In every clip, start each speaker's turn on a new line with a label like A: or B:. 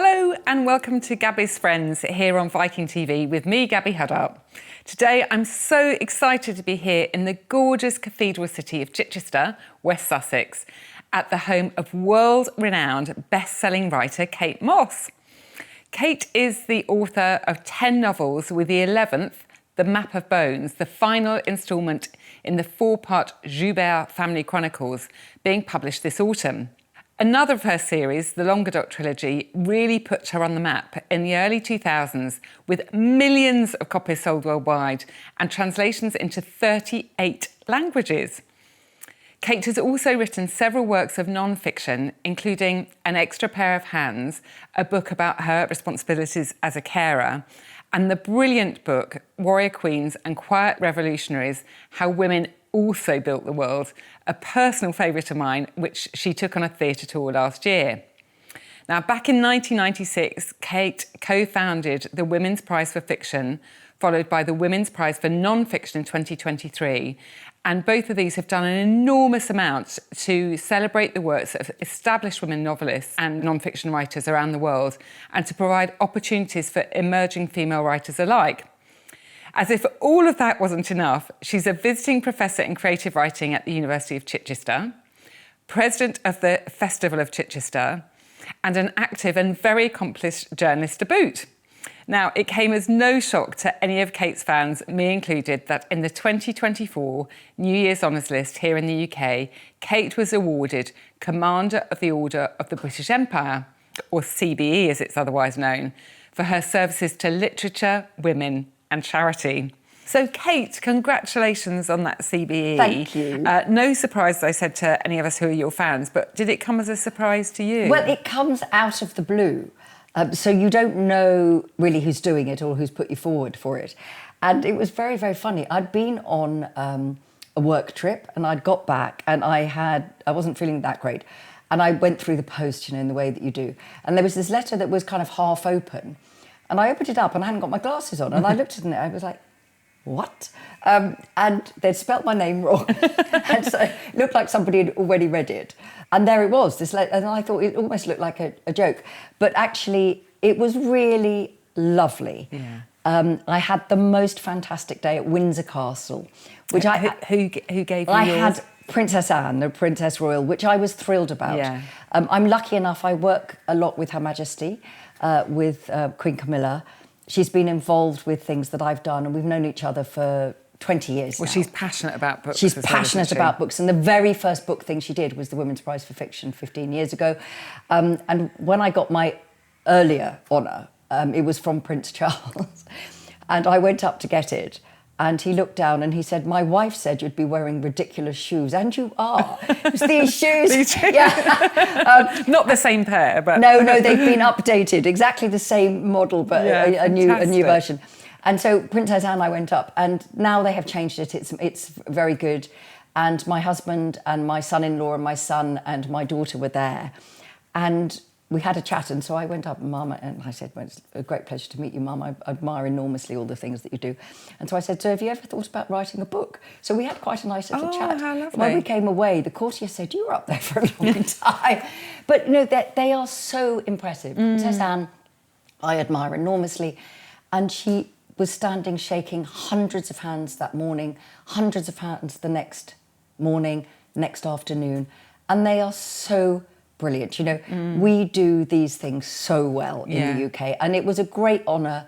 A: Hello and welcome to Gaby's Friends here on Viking.TV with me, Gaby Huddart. Today I'm so excited to be here in the gorgeous cathedral city of Chichester, West Sussex, at the home of world-renowned best-selling writer Kate Mosse. Kate is the author of 10 novels, with the 11th, The Map of Bones, the final instalment in the 4-part Joubert family chronicles, being published this autumn. Another of her series, the Languedoc trilogy, really put her on the map in the early 2000s, with millions of copies sold worldwide and translations into 38 languages. Kate has also written several works of non-fiction, including An Extra Pair of Hands, a book about her responsibilities as a carer, and the brilliant book Warrior Queens and Quiet Revolutionaries: How Women Also Built the World, a personal favourite of mine, which she took on a theatre tour last year. Now, back in 1996, Kate co-founded the Women's Prize for Fiction, followed by the Women's Prize for Non-Fiction in 2023, and both of these have done an enormous amount to celebrate the works of established women novelists and non-fiction writers around the world, and to provide opportunities for emerging female writers alike. As if all of that wasn't enough, she's a visiting professor in creative writing at the University of Chichester, president of the Festival of Chichester, and an active and very accomplished journalist to boot. Now, it came as no shock to any of Kate's fans, me included, that in the 2024 New Year's Honours List here in the UK, Kate was awarded Commander of the Order of the British Empire, or CBE as it's otherwise known, for her services to literature, women and charity. So, Kate, congratulations on that CBE.
B: Thank you.
A: No surprise, I said to any of us who are your fans, but did it come as a surprise to you?
B: Well, it comes out of the blue. So you don't know really who's doing it or who's put you forward for it. And it was very, very funny. I'd been on a work trip and I'd got back and I wasn't feeling that great. And I went through the post, in the way that you do. And there was this letter that was kind of half open. And I opened it up and I hadn't got my glasses on. And I looked at it and I was like, what? And they'd spelt my name wrong. And so it looked like somebody had already read it. And there it was, this letter. And I thought it almost looked like a joke. But actually, it was really lovely. Yeah. I had the most fantastic day at Windsor Castle, which
A: Who gave you
B: I
A: yours?
B: had Princess Anne, the Princess Royal, which I was thrilled about.
A: Yeah.
B: I'm lucky enough, I work a lot with Her Majesty, with Queen Camilla. She's been involved with things that I've done, and we've known each other for 20 years now.
A: Well, she's passionate about books.
B: She's passionate about books, and the very first book thing she did was the Women's Prize for Fiction 15 years ago. And when I got my earlier honour, it was from Prince Charles, and I went up to get it, and he looked down and he said, "My wife said you'd be wearing ridiculous shoes," and you are. It's these shoes. Yeah.
A: Not the same pair, but...
B: No, they've been updated. Exactly the same model, but
A: yeah,
B: a new version. And so Princess Anne, I went up, and now they have changed it. It's very good. And my husband and my son-in-law and my son and my daughter were there. And we had a chat, and so I went up, and Mum, and I said, "Well, it's a great pleasure to meet you, Mum. I admire enormously all the things that you do." And so I said, "So have you ever thought about writing a book?" So we had quite a nice little chat.
A: How lovely.
B: When we came away, the courtier said, "You were up there for a long time." But they are so impressive. Princess Anne, I admire enormously. And she was standing shaking hundreds of hands that morning, hundreds of hands the next morning, next afternoon. And they are so brilliant. We do these things so well in the UK, and it was a great honour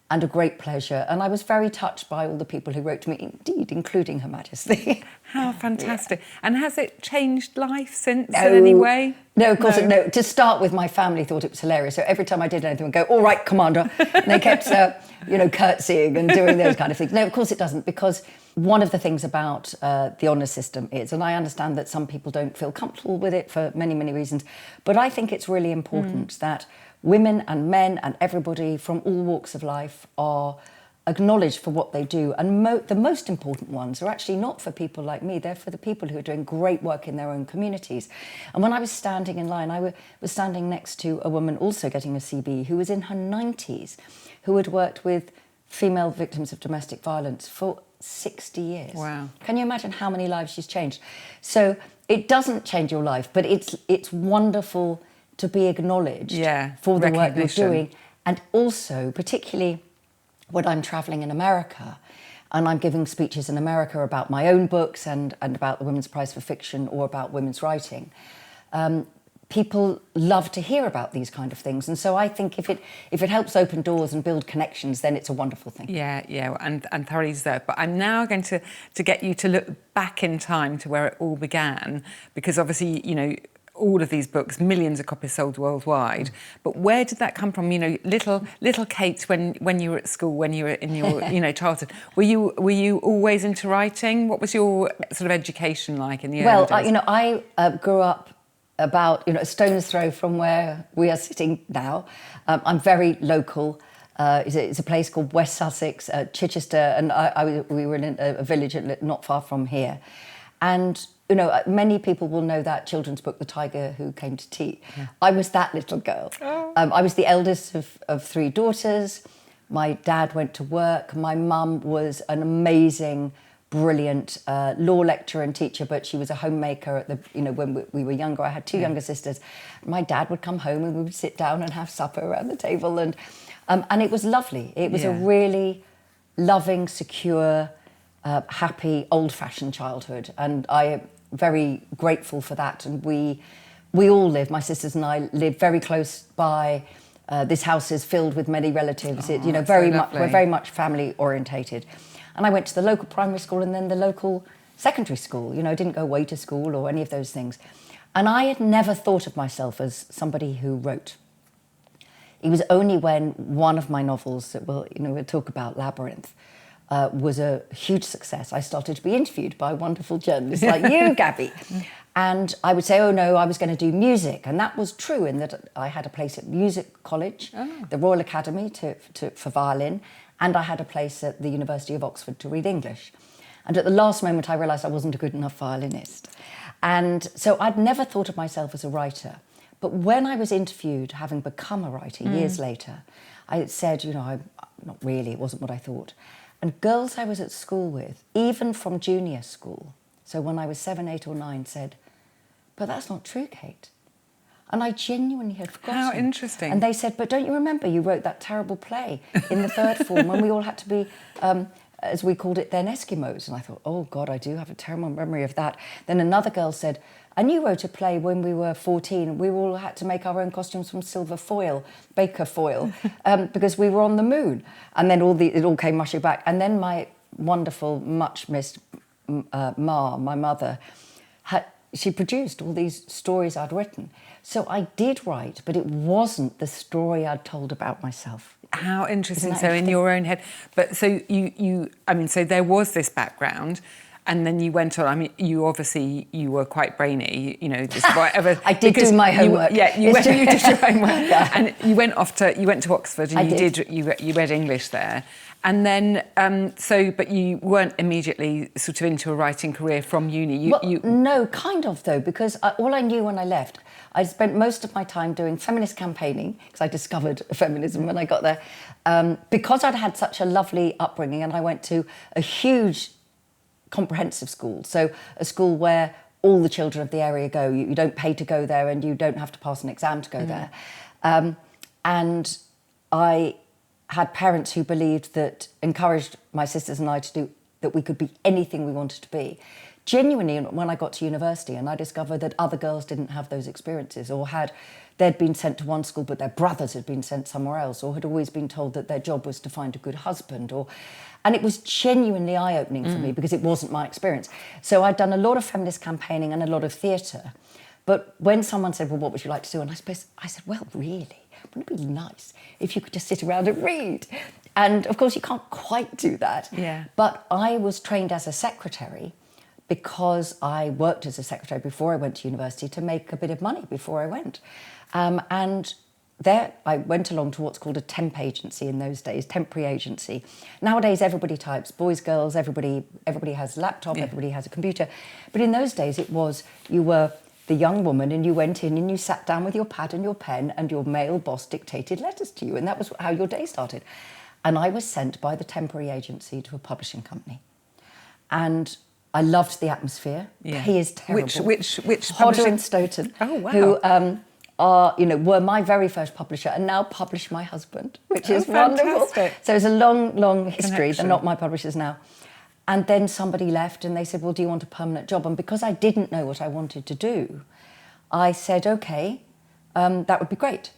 B: and a great pleasure. And I was very touched by all the people who wrote to me, indeed, including Her Majesty.
A: How fantastic. Yeah. And has it changed life since in any way?
B: No, of course no. To start with, my family thought it was hilarious. So every time I did anything, I'd go, "All right, Commander." And they kept, curtsying and doing those kind of things. No, of course it doesn't, because one of the things about the honour system is, and I understand that some people don't feel comfortable with it for many, many reasons, but I think it's really important that women and men and everybody from all walks of life are acknowledged for what they do. And the most important ones are actually not for people like me, they're for the people who are doing great work in their own communities. And when I was standing in line, I was standing next to a woman also getting a CBE who was in her 90s, who had worked with female victims of domestic violence for 60 years.
A: Wow.
B: Can you imagine how many lives she's changed? So it doesn't change your life, but it's wonderful to be acknowledged
A: Yeah,
B: for the work you're
A: recognition.
B: doing. And also, particularly when I'm travelling in America and I'm giving speeches in America about my own books and about the Women's Prize for Fiction or about women's writing, people love to hear about these kind of things. And so I think if it helps open doors and build connections, then it's a wonderful thing.
A: Yeah, and thoroughly deserved. But I'm now going to get you to look back in time to where it all began, because obviously, you know, all of these books, millions of copies sold worldwide. But where did that come from? You know, little Kate, when you were at school, when you were in your childhood, were you always into writing? What was your sort of education like in the early days?
B: I grew up about a stone's throw from where we are sitting now. I'm very local. It's a place called West Sussex, Chichester, and we were in a village not far from here. And many people will know that children's book, The Tiger Who Came to Tea. Yeah. I was that little girl. Oh. I was the eldest of 3 daughters. My dad went to work. My mum was an amazing, brilliant law lecturer and teacher, but she was a homemaker at when we were younger. I had 2 younger sisters. My dad would come home and we would sit down and have supper around the table, and it was lovely. It was a really loving, secure, happy, old-fashioned childhood, and I am very grateful for that. And we all live, my sisters and I live very close by. This house is filled with many relatives. We're very much family orientated. And I went to the local primary school and then the local secondary school. I didn't go away to school or any of those things. And I had never thought of myself as somebody who wrote. It was only when one of my novels that we'll talk about, Labyrinth, was a huge success. I started to be interviewed by wonderful journalists like you, Gaby. And I would say, oh no, I was going to do music. And that was true in that I had a place at music college, the Royal Academy for violin, and I had a place at the University of Oxford to read English. And at the last moment, I realised I wasn't a good enough violinist. And so I'd never thought of myself as a writer. But when I was interviewed, having become a writer years later, I said, I'm not really, it wasn't what I thought. And girls I was at school with, even from junior school, so when I was 7, 8 or 9, said, but that's not true, Kate. And I genuinely had forgotten.
A: How interesting.
B: And they said, but don't you remember you wrote that terrible play in the 3rd form when we all had to be, as we called it then, Eskimos? And I thought, oh God, I do have a terrible memory of that. Then another girl said, and you wrote a play when we were 14. We all had to make our own costumes from silver foil, baker foil, because we were on the moon. And then it all came rushing back. And then my wonderful, much missed my mother, she produced all these stories I'd written. So I did write, but it wasn't the story I'd told about myself.
A: How interesting. So in your own head. But so so there was this background. And then you went on. I mean, you were quite brainy, despite ever.
B: I did do my homework.
A: You did your homework,
B: yeah.
A: And you went to Oxford, and you read English there, and then but you weren't immediately sort of into a writing career from uni.
B: No, kind of though, because all I knew when I left, I spent most of my time doing feminist campaigning because I discovered feminism when I got there, because I'd had such a lovely upbringing, and I went to a huge comprehensive school, so a school where all the children of the area go. You don't pay to go there, and you don't have to pass an exam to go there. And I had parents who encouraged my sisters and I to do that. We could be anything we wanted to be. Genuinely, when I got to university, and I discovered that other girls didn't have those experiences, or they'd been sent to one school but their brothers had been sent somewhere else, or had always been told that their job was to find a good husband, and it was genuinely eye-opening for me because it wasn't my experience. So I'd done a lot of feminist campaigning and a lot of theatre. But when someone said, well, what would you like to do? And I said, well, really, wouldn't it be nice if you could just sit around and read? And of course, you can't quite do that.
A: Yeah.
B: But I was trained as a secretary because I worked as a secretary before I went to university to make a bit of money before I went. And there I went along to what's called a temp agency in those days, temporary agency. Nowadays everybody types, boys, girls, everybody has a laptop, everybody has a computer. But in those days it was, you were the young woman and you went in and you sat down with your pad and your pen and your male boss dictated letters to you, and that was how your day started. And I was sent by the temporary agency to a publishing company. And I loved the atmosphere.
A: Yeah.
B: He is terrible.
A: Which
B: Hodder and Stoughton.
A: Oh, wow.
B: were my very first publisher and now publish my husband, which is wonderful. So it's a long, long history. They're not my publishers now. And then somebody left and they said, well, do you want a permanent job? And because I didn't know what I wanted to do, I said, okay, that would be great.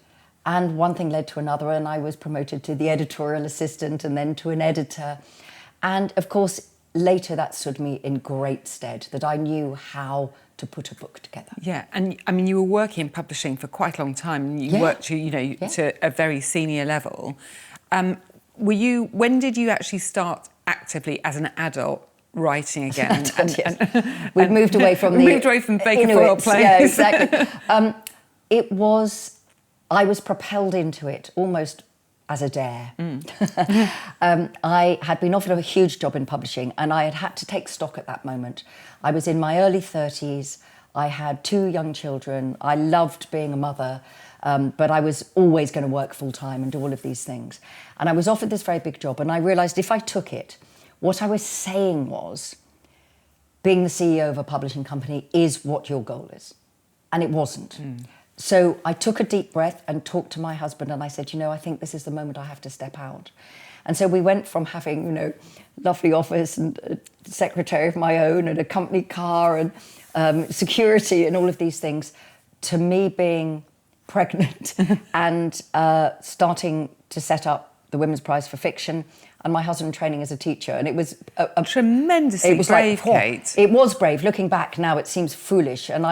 B: And one thing led to another, and I was promoted to the editorial assistant and then to an editor. And of course, later that stood me in great stead, that I knew how to put a book together.
A: Yeah, and I mean, you were working in publishing for quite a long time, and you worked to a very senior level. When did you actually start actively as an adult writing again?
B: We'd moved away from
A: Baker Foyle plays.
B: Yeah, exactly. I was propelled into it almost as a dare. I had been offered a huge job in publishing and I had to take stock at that moment. I was in my early 30s. I had 2 young children. I loved being a mother, but I was always going to work full time and do all of these things. And I was offered this very big job and I realised if I took it, what I was saying was, being the CEO of a publishing company is what your goal is. And it wasn't. So I took a deep breath and talked to my husband and I said, I think this is the moment I have to step out. And so we went from having, lovely office and a secretary of my own and a company car and security and all of these things to me being pregnant and starting to set up the Women's Prize for Fiction and my husband training as a teacher. And it was a
A: tremendously brave, Kate.
B: It was brave. Looking back now, it seems foolish. And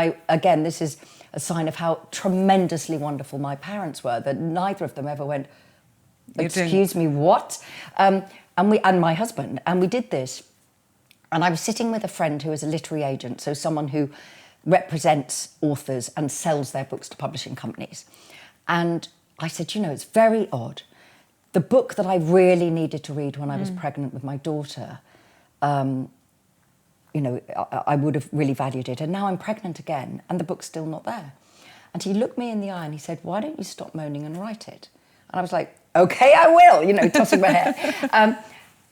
B: this is a sign of how tremendously wonderful my parents were, that neither of them ever went, excuse me, what? And my husband, and we did this. And I was sitting with a friend who is a literary agent, so someone who represents authors and sells their books to publishing companies. And I said, it's very odd. The book that I really needed to read when I was pregnant with my daughter, I would have really valued it. And now I'm pregnant again, and the book's still not there. And he looked me in the eye and he said, why don't you stop moaning and write it? And I was like, okay, I will, tossing my hair.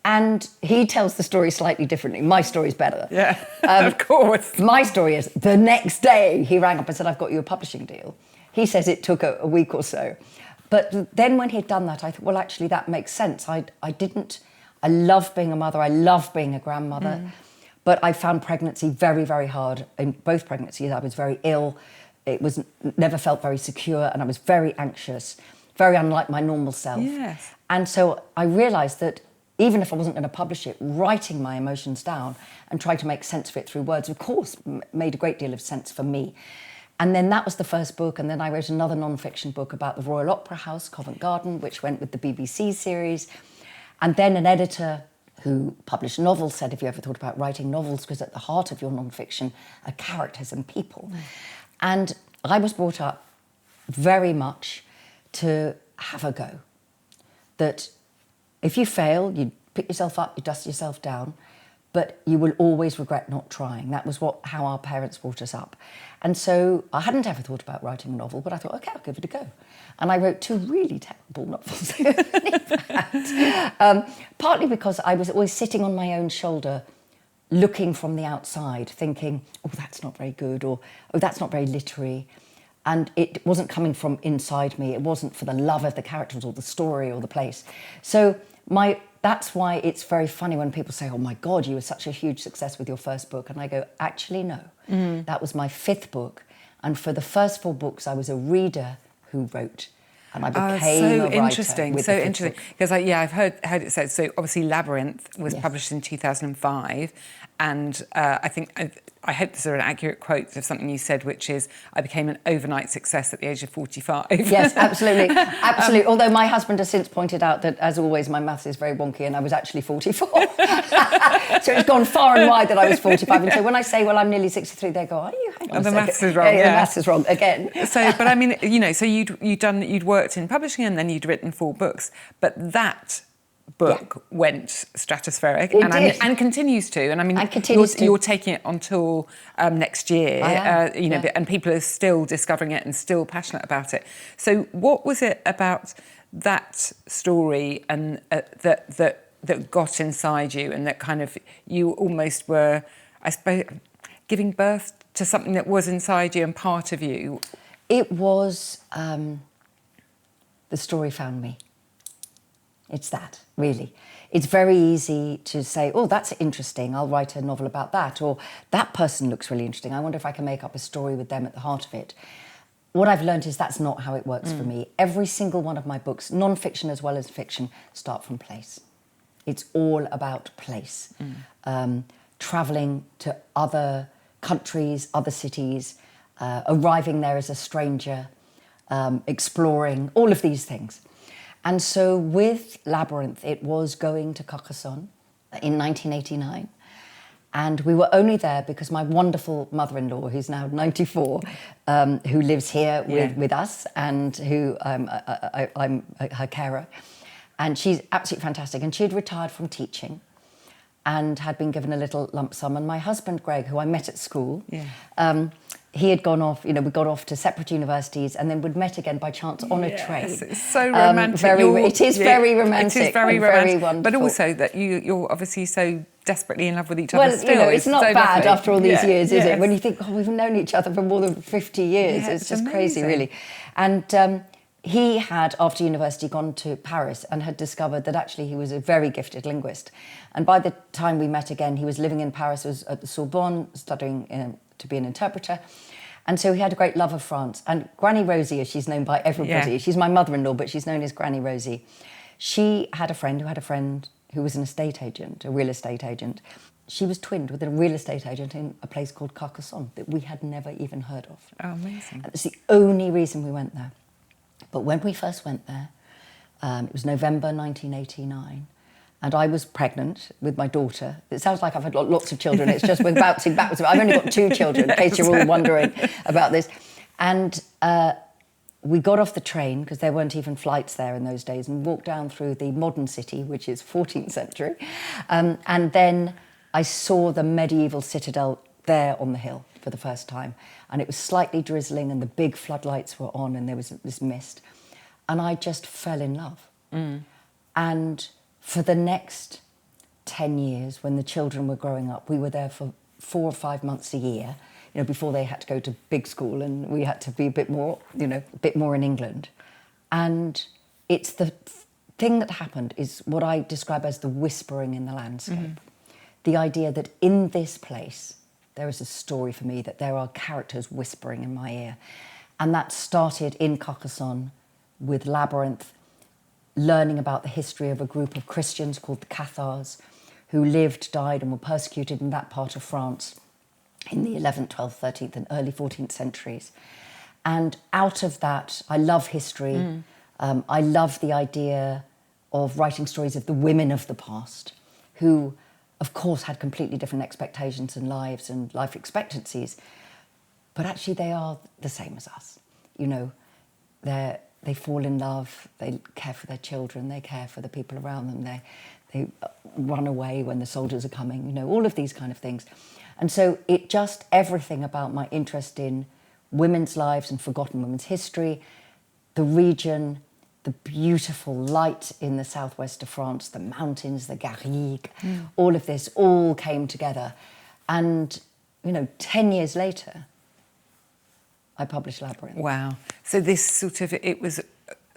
B: And he tells the story slightly differently. My story's better.
A: Yeah, of course.
B: My story is, the next day he rang up and said, I've got you a publishing deal. He says it took a week or so. But then when he'd done that, I thought, well, actually, that makes sense. I love being a mother. I love being a grandmother. But I found pregnancy very, very hard. In both pregnancies, I was very ill. It never felt very secure, and I was very anxious, very unlike my normal self.
A: Yes.
B: And so I realised that even if I wasn't going to publish it, writing my emotions down and trying to make sense of it through words, of course, made a great deal of sense for me. And then that was the first book, and then I wrote another non-fiction book about the Royal Opera House, Covent Garden, which went with the BBC series. And then an editor who published novels said, have you ever thought about writing novels? Because at the heart of your non-fiction are characters and people. And I was brought up very much to have a go. That if you fail, you pick yourself up, you dust yourself down, but you will always regret not trying. That was how our parents brought us up. And so I hadn't ever thought about writing a novel, but I thought, okay, I'll give it a go. And I wrote 2 really terrible novels. Partly because I was always sitting on my own shoulder, looking from the outside, thinking, oh, that's not very good, or oh, that's not very literary. And it wasn't coming from inside me. It wasn't for the love of the characters or the story or the place. So that's why it's very funny when people say, oh my God, you were such a huge success with your first book. And I go, actually, no. That was my 5th book. And for the first 4 books, I was a reader who wrote. And I became a writer.
A: Interesting. So interesting. Because I've heard it said, so obviously Labyrinth was published in 2005. And I hope this is an accurate quote of something you said, which is, I became an overnight success at the age of 45.
B: Yes, absolutely. Absolutely. Although my husband has since pointed out that, as always, my maths is very wonky and I was actually 44. So it's gone far and wide that I was 45. And so when I say, well, I'm nearly 63, they go, are you? Hang on a second.
A: The maths is wrong.
B: The maths is wrong again.
A: So, but I mean, so you'd worked in publishing and then you'd written 4 books. But that book went stratospheric and continues to. And I mean, you're taking it on tour next year, and people are still discovering it and still passionate about it. So what was it about that story and that got inside you and that kind of you almost were, I suppose, giving birth to something that was inside you and part of you?
B: It was the story found me. It's that, really. It's very easy to say, oh, that's interesting, I'll write a novel about that, or that person looks really interesting, I wonder if I can make up a story with them at the heart of it. What I've learned is that's not how it works for me. Every single one of my books, non-fiction as well as fiction, start from place. It's all about place. Travelling to other countries, other cities, arriving there as a stranger, exploring, all of these things. And so with Labyrinth, it was going to Carcassonne in 1989. And we were only there because my wonderful mother-in-law, who's now 94, who lives here with us, and who I'm her carer. And she's absolutely fantastic. And she'd retired from teaching and had been given a little lump sum. And my husband, Greg, who I met at school, he had gone off, we got off to separate universities, and then we'd met again by chance on a train.
A: It's so romantic.
B: It is very romantic.
A: It is very romantic. Very wonderful. But also that you're obviously so desperately in love with each other still.
B: Well, it's not
A: so
B: bad
A: lovely.
B: after all these years, is it? When you think, we've known each other for more than 50 years. It's just amazing. Crazy, really. And he had, after university, gone to Paris and had discovered that actually he was a very gifted linguist. And by the time we met again, he was living in Paris, was at the Sorbonne, studying to be an interpreter. And so he had a great love of France. And Granny Rosie, as she's known by everybody, she's my mother-in-law, but she's known as Granny Rosie. She had a friend who was an estate agent, a real estate agent. She was twinned with a real estate agent in a place called Carcassonne that we had never even heard of.
A: Oh, amazing.
B: That's the only reason we went there. But when we first went there, it was November 1989, and I was pregnant with my daughter. It sounds like I've had lots of children. It's just we're bouncing backwards. I've only got 2 children, in case you're all wondering about this. And we got off the train, because there weren't even flights there in those days, and walked down through the modern city, which is 14th century. And then I saw the medieval citadel there on the hill for the first time. And it was slightly drizzling, and the big floodlights were on, and there was this mist. And I just fell in love. And for the next 10 years, when the children were growing up, we were there for 4 or 5 months a year, before they had to go to big school, and we had to be a bit more in England. And it's the thing that happened is what I describe as the whispering in the landscape. The idea that in this place, there is a story for me, that there are characters whispering in my ear. And that started in Carcassonne with Labyrinth, learning about the history of a group of Christians called the Cathars, who lived, died, and were persecuted in that part of France in the 11th, 12th, 13th, and early 14th centuries. And out of that, I love history. I love the idea of writing stories of the women of the past, who, of course, had completely different expectations and lives and life expectancies, but actually they are the same as us. They fall in love, they care for their children, they care for the people around them, they run away when the soldiers are coming, all of these kind of things. And so everything about my interest in women's lives and forgotten women's history, the region, the beautiful light in the southwest of France, the mountains, the Garrigues, all of this all came together. And, 10 years later, I published Labyrinth.
A: Wow. So this it was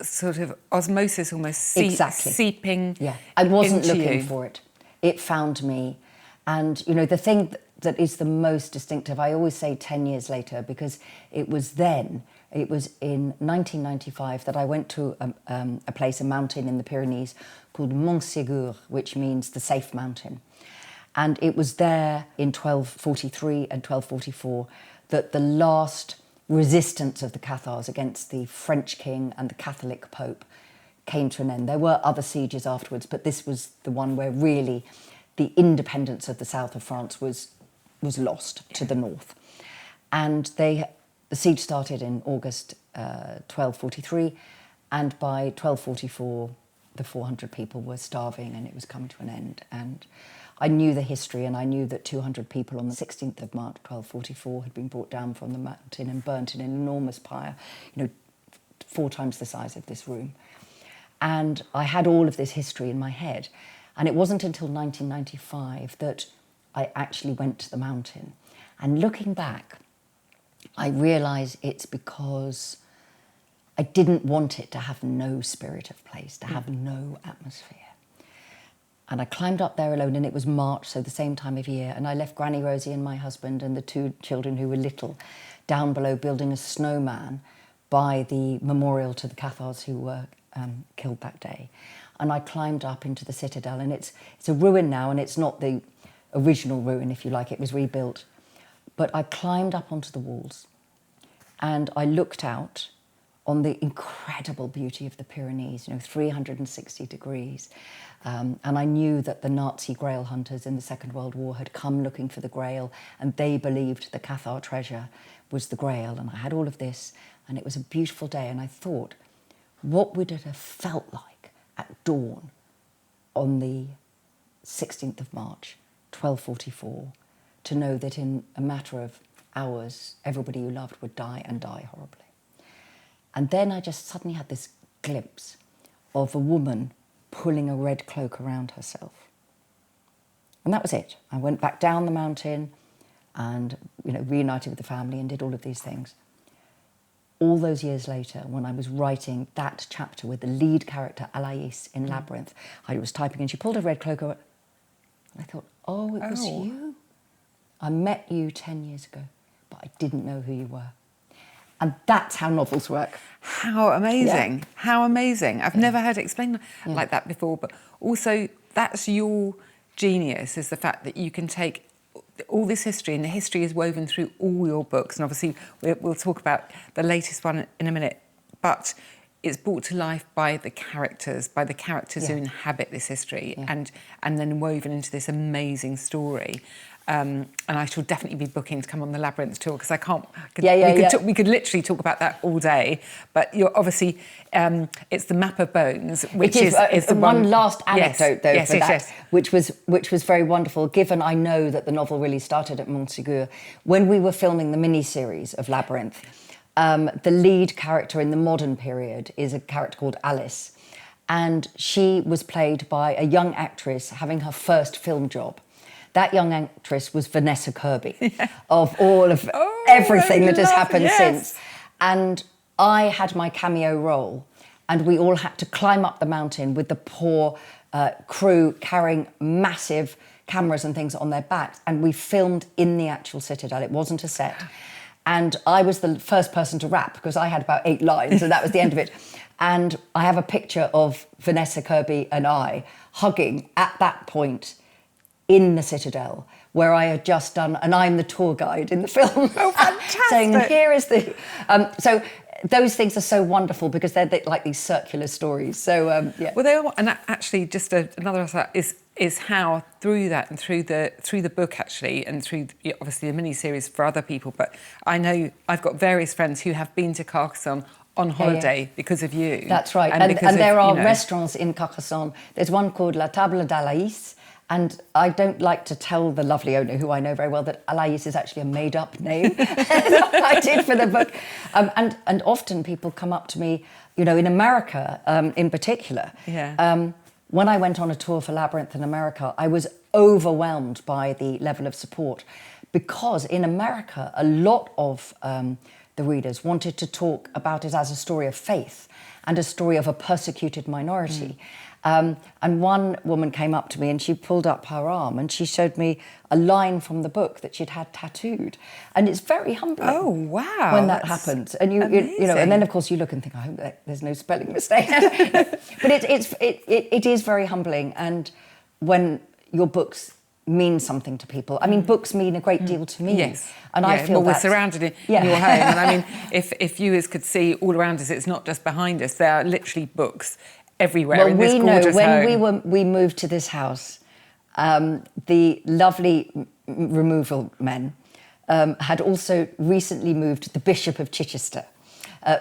A: sort of osmosis almost
B: exactly.
A: Seeping.
B: Yeah, I wasn't
A: into
B: looking
A: you.
B: for it. It found me. And, the thing that is the most distinctive, I always say 10 years later, because it was in 1995 that I went to a place, a mountain in the Pyrenees called Mont Ségur, which means the safe mountain. And it was there in 1243 and 1244 that the last resistance of the Cathars against the French king and the Catholic Pope came to an end. There were other sieges afterwards, but this was the one where really the independence of the south of France was lost to the north. And the siege started in August 1243, and by 1244, the 400 people were starving and it was coming to an end. And I knew the history, and I knew that 200 people on the 16th of March 1244 had been brought down from the mountain and burnt in an enormous pyre, 4 times the size of this room. And I had all of this history in my head. And it wasn't until 1995 that I actually went to the mountain. And looking back, I realise it's because I didn't want it to have no spirit of place, to have no atmosphere. And I climbed up there alone, and it was March, so the same time of year, and I left Granny Rosie and my husband and the 2 children who were little down below building a snowman by the memorial to the Cathars who were killed that day. And I climbed up into the citadel, and it's a ruin now, and it's not the original ruin, if you like, it was rebuilt. But I climbed up onto the walls, and I looked out on the incredible beauty of the Pyrenees, 360 degrees. And I knew that the Nazi Grail hunters in the Second World War had come looking for the Grail, and they believed the Cathar treasure was the Grail. And I had all of this, and it was a beautiful day. And I thought, what would it have felt like at dawn on the 16th of March, 1244, to know that in a matter of hours, everybody you loved would die, and die horribly. And then I just suddenly had this glimpse of a woman pulling a red cloak around herself. And that was it. I went back down the mountain and, reunited with the family and did all of these things. All those years later, when I was writing that chapter with the lead character, Alais, in Labyrinth, I was typing and she pulled a red cloak over. And I thought, oh, it was you. I met you 10 years ago, but I didn't know who you were. And that's how novels work.
A: How amazing. Yeah. How amazing. I've never heard it explained like that before, but also that's your genius, is the fact that you can take all this history, and the history is woven through all your books, and obviously we'll talk about the latest one in a minute, but it's brought to life by the characters who inhabit this history, and then woven into this amazing story. And I shall definitely be booking to come on the Labyrinth tour, because I can't. We could literally talk about that all day. But you're obviously, it's the Map of Bones, which is the
B: one last anecdote which was very wonderful. Given I know that the novel really started at Montségur, when we were filming the mini-series of Labyrinth, the lead character in the modern period is a character called Alice, and she was played by a young actress having her first film job. That young actress was Vanessa Kirby, of all of everything that has happened since. And I had my cameo role, and we all had to climb up the mountain with the poor crew carrying massive cameras and things on their backs. And we filmed in the actual citadel. It wasn't a set. And I was the first person to rap, because I had about 8 lines, and that was the end of it. And I have a picture of Vanessa Kirby and I hugging at that point in the citadel, where I had just done, and I'm the tour guide in the film.
A: Oh, fantastic.
B: Saying, here is the... so those things are so wonderful, because they're like these circular stories. So, yeah.
A: Well, they are, and actually, just another aspect is how through that and through the book, actually, and through obviously the mini-series for other people, but I know I've got various friends who have been to Carcassonne on holiday because of you.
B: That's right. And there are restaurants in Carcassonne. There's one called La Table d'Alaïs, and I don't like to tell the lovely owner, who I know very well, that Alais is actually a made-up name. I did for the book. And often people come up to me, in America in particular.
A: Yeah.
B: When I went on a tour for Labyrinth in America, I was overwhelmed by the level of support, because in America, a lot of the readers wanted to talk about it as a story of faith and a story of a persecuted minority. And one woman came up to me and she pulled up her arm and she showed me a line from the book that she'd had tattooed. And it's very humbling.
A: Oh, wow.
B: When that happens. And you know, and then of course you look and think, I hope that there's no spelling mistake. But it is very humbling. And when your books mean something to people. I mean, books mean a great deal to me.
A: Yes.
B: And I feel
A: we're surrounded in your home. And I mean, if viewers could see all around us, it's not just behind us. There are literally books everywhere in this gorgeous home.
B: When we moved to this house, the lovely removal men had also recently moved the Bishop of Chichester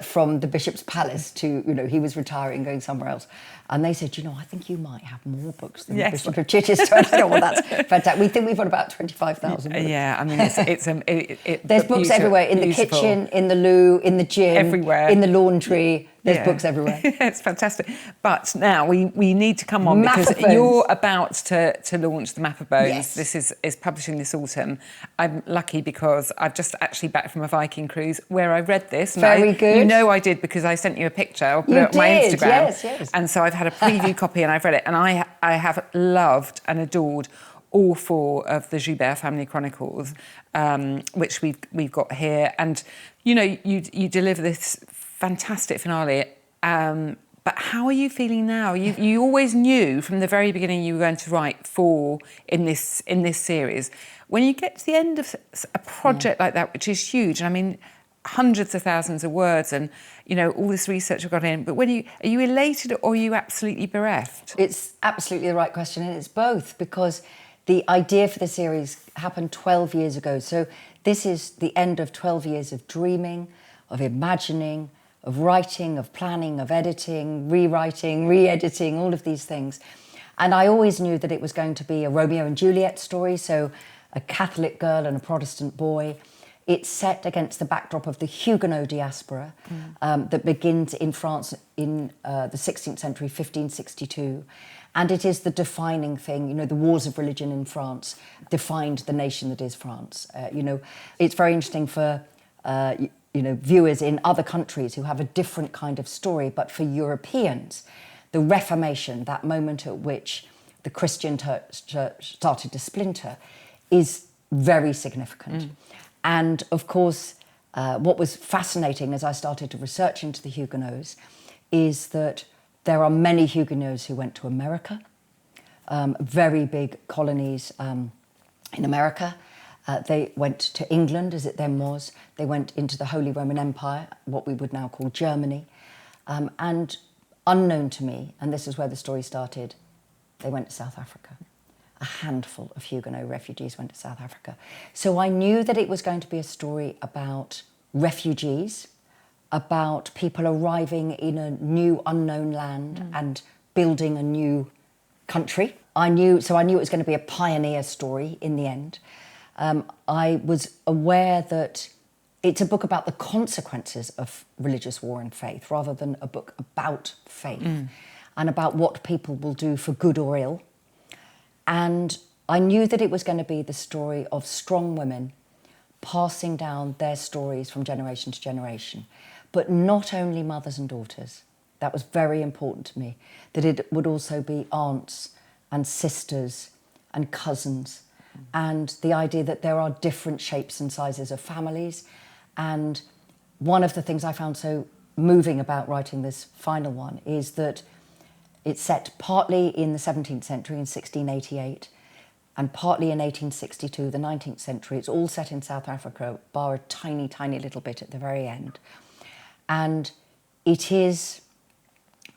B: from the Bishop's Palace to, he was retiring, going somewhere else. And they said, I think you might have more books than the Bishop of Chichester. I don't know, well, that's fantastic. We think we've got about 25,000 books.
A: Yeah, I mean,
B: there's books everywhere, in the kitchen, in the loo, in the gym,
A: everywhere,
B: in the laundry. There's books everywhere.
A: It's fantastic. But now we need to come on
B: Map
A: because
B: of Bones.
A: you're about to launch the Map of Bones.
B: Yes.
A: This is publishing this autumn. I'm lucky because I've just actually back from a Viking cruise where I read this.
B: Very good.
A: You know I did because I sent you a picture. I put it on my Instagram.
B: Yes.
A: And so I've had a preview copy and I've read it. And I have loved and adored all 4 of the Joubert family chronicles, which we've got here. And, you know, you deliver this fantastic finale. But how are you feeling now? You always knew from the very beginning you were going to write 4 in this series. When you get to the end of a project like that, which is huge, and I mean, hundreds of thousands of words and, you know, all this research you've got in, but are you elated or are you absolutely bereft?
B: It's absolutely the right question, and it's both, because the idea for the series happened 12 years ago. So this is the end of 12 years of dreaming, of imagining, of writing, of planning, of editing, rewriting, re-editing, all of these things. And I always knew that it was going to be a Romeo and Juliet story, so a Catholic girl and a Protestant boy. It's set against the backdrop of the Huguenot diaspora that begins in France in the 16th century, 1562. And it is the defining thing, you know, the wars of religion in France defined the nation that is France. You know, it's very interesting for, you know, viewers in other countries who have a different kind of story, but for Europeans, the Reformation, that moment at which the Christian church started to splinter, is very significant. And of course, what was fascinating as I started to research into the Huguenots is that there are many Huguenots who went to America, very big colonies in America. They went to England, as it then was. They went into the Holy Roman Empire, what we would now call Germany. And unknown to me, and this is where the story started, they went to South Africa. A handful of Huguenot refugees went to South Africa. So I knew that it was going to be a story about refugees, about people arriving in a new unknown land and building a new country. I knew it was going to be a pioneer story in the end. I was aware that it's a book about the consequences of religious war and faith rather than a book about faith and about what people will do for good or ill. And I knew that it was going to be the story of strong women passing down their stories from generation to generation, but not only mothers and daughters. That was very important to me, that it would also be aunts and sisters and cousins, and the idea that there are different shapes and sizes of families. And one of the things I found so moving about writing this final one is that it's set partly in the 17th century, in 1688, and partly in 1862, the 19th century. It's all set in South Africa, bar a tiny, tiny little bit at the very end. And it is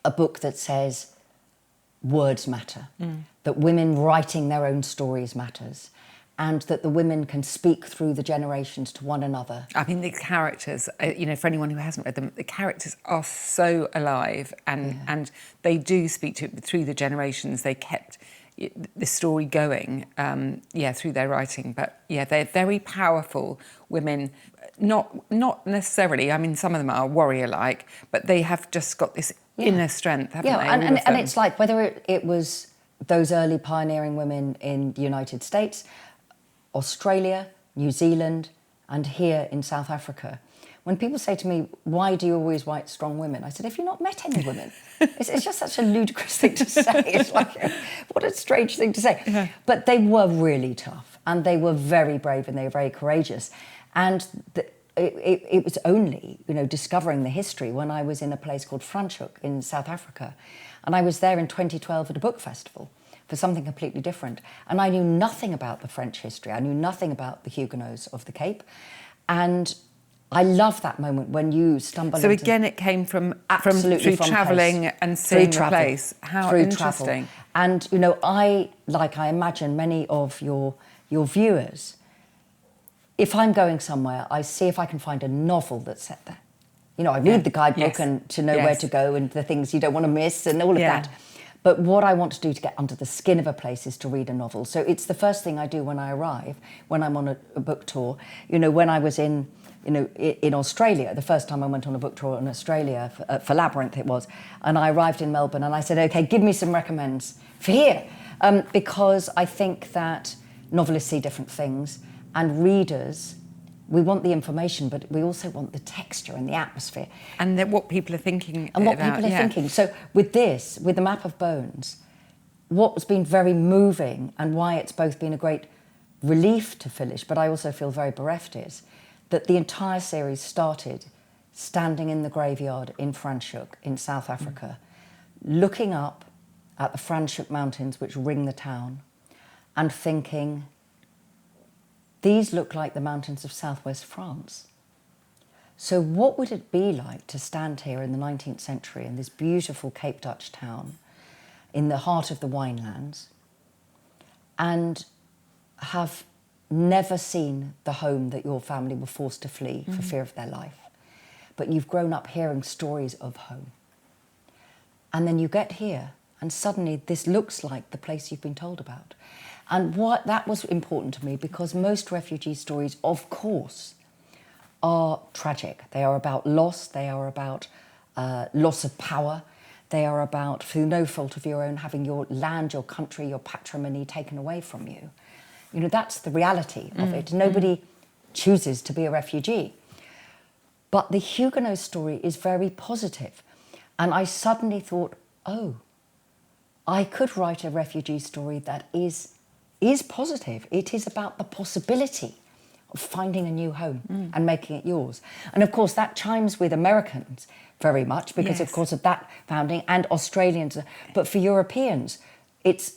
B: a book that says words matter, that women writing their own stories matters, and that the women can speak through the generations to one another.
A: I mean, the characters, you know, for anyone who hasn't read them, the characters are so alive and they do speak through the generations. They kept the story going, through their writing. But, yeah, they're very powerful women. Not necessarily, I mean, some of them are warrior-like, but they have just got this inner strength, haven't they?
B: And it's like whether it was those early pioneering women in the United States, Australia, New Zealand, and here in South Africa. When people say to me, why do you always write strong women? I said, have you not met any women? It's just such a ludicrous thing to say. It's like, what a strange thing to say. Yeah. But they were really tough, and they were very brave, and they were very courageous. And it was only, you know, discovering the history when I was in a place called Franschhoek in South Africa. And I was there in 2012 at a book festival for something completely different. And I knew nothing about the French history. I knew nothing about the Huguenots of the Cape. And I love that moment when you stumble into...
A: So again, it came through travelling and seeing the place. How interesting.
B: And, you know, I imagine many of your viewers, if I'm going somewhere, I see if I can find a novel that's set there. You know, I read the guidebook and to know where to go and the things you don't want to miss and all of that. But what I want to do to get under the skin of a place is to read a novel. So it's the first thing I do when I arrive, when I'm on a book tour. You know, when I was in in Australia. The first time I went on a book tour in Australia, for Labyrinth it was, and I arrived in Melbourne and I said, okay, give me some recommends for here. Because I think that novelists see different things, and readers, we want the information, but we also want the texture and the atmosphere.
A: And what people are thinking
B: And what
A: about,
B: people are thinking. So with the Map of Bones, what's been very moving and why it's both been a great relief to finish, but I also feel very bereft, is that the entire series started standing in the graveyard in Franschhoek in South Africa, looking up at the Franschhoek Mountains which ring the town and thinking, these look like the mountains of southwest France. So what would it be like to stand here in the 19th century in this beautiful Cape Dutch town in the heart of the winelands and have never seen the home that your family were forced to flee for fear of their life, but you've grown up hearing stories of home. And then you get here and suddenly this looks like the place you've been told about. And that was important to me, because most refugee stories, of course, are tragic. They are about loss, they are about loss of power, they are about, through no fault of your own, having your land, your country, your patrimony taken away from you. That's the reality of it. Nobody chooses to be a refugee. But the Huguenot story is very positive. And I suddenly thought, oh, I could write a refugee story that is positive. It is about the possibility of finding a new home and making it yours. And of course, that chimes with Americans very much because, of course, of that founding, and Australians. But for Europeans, it's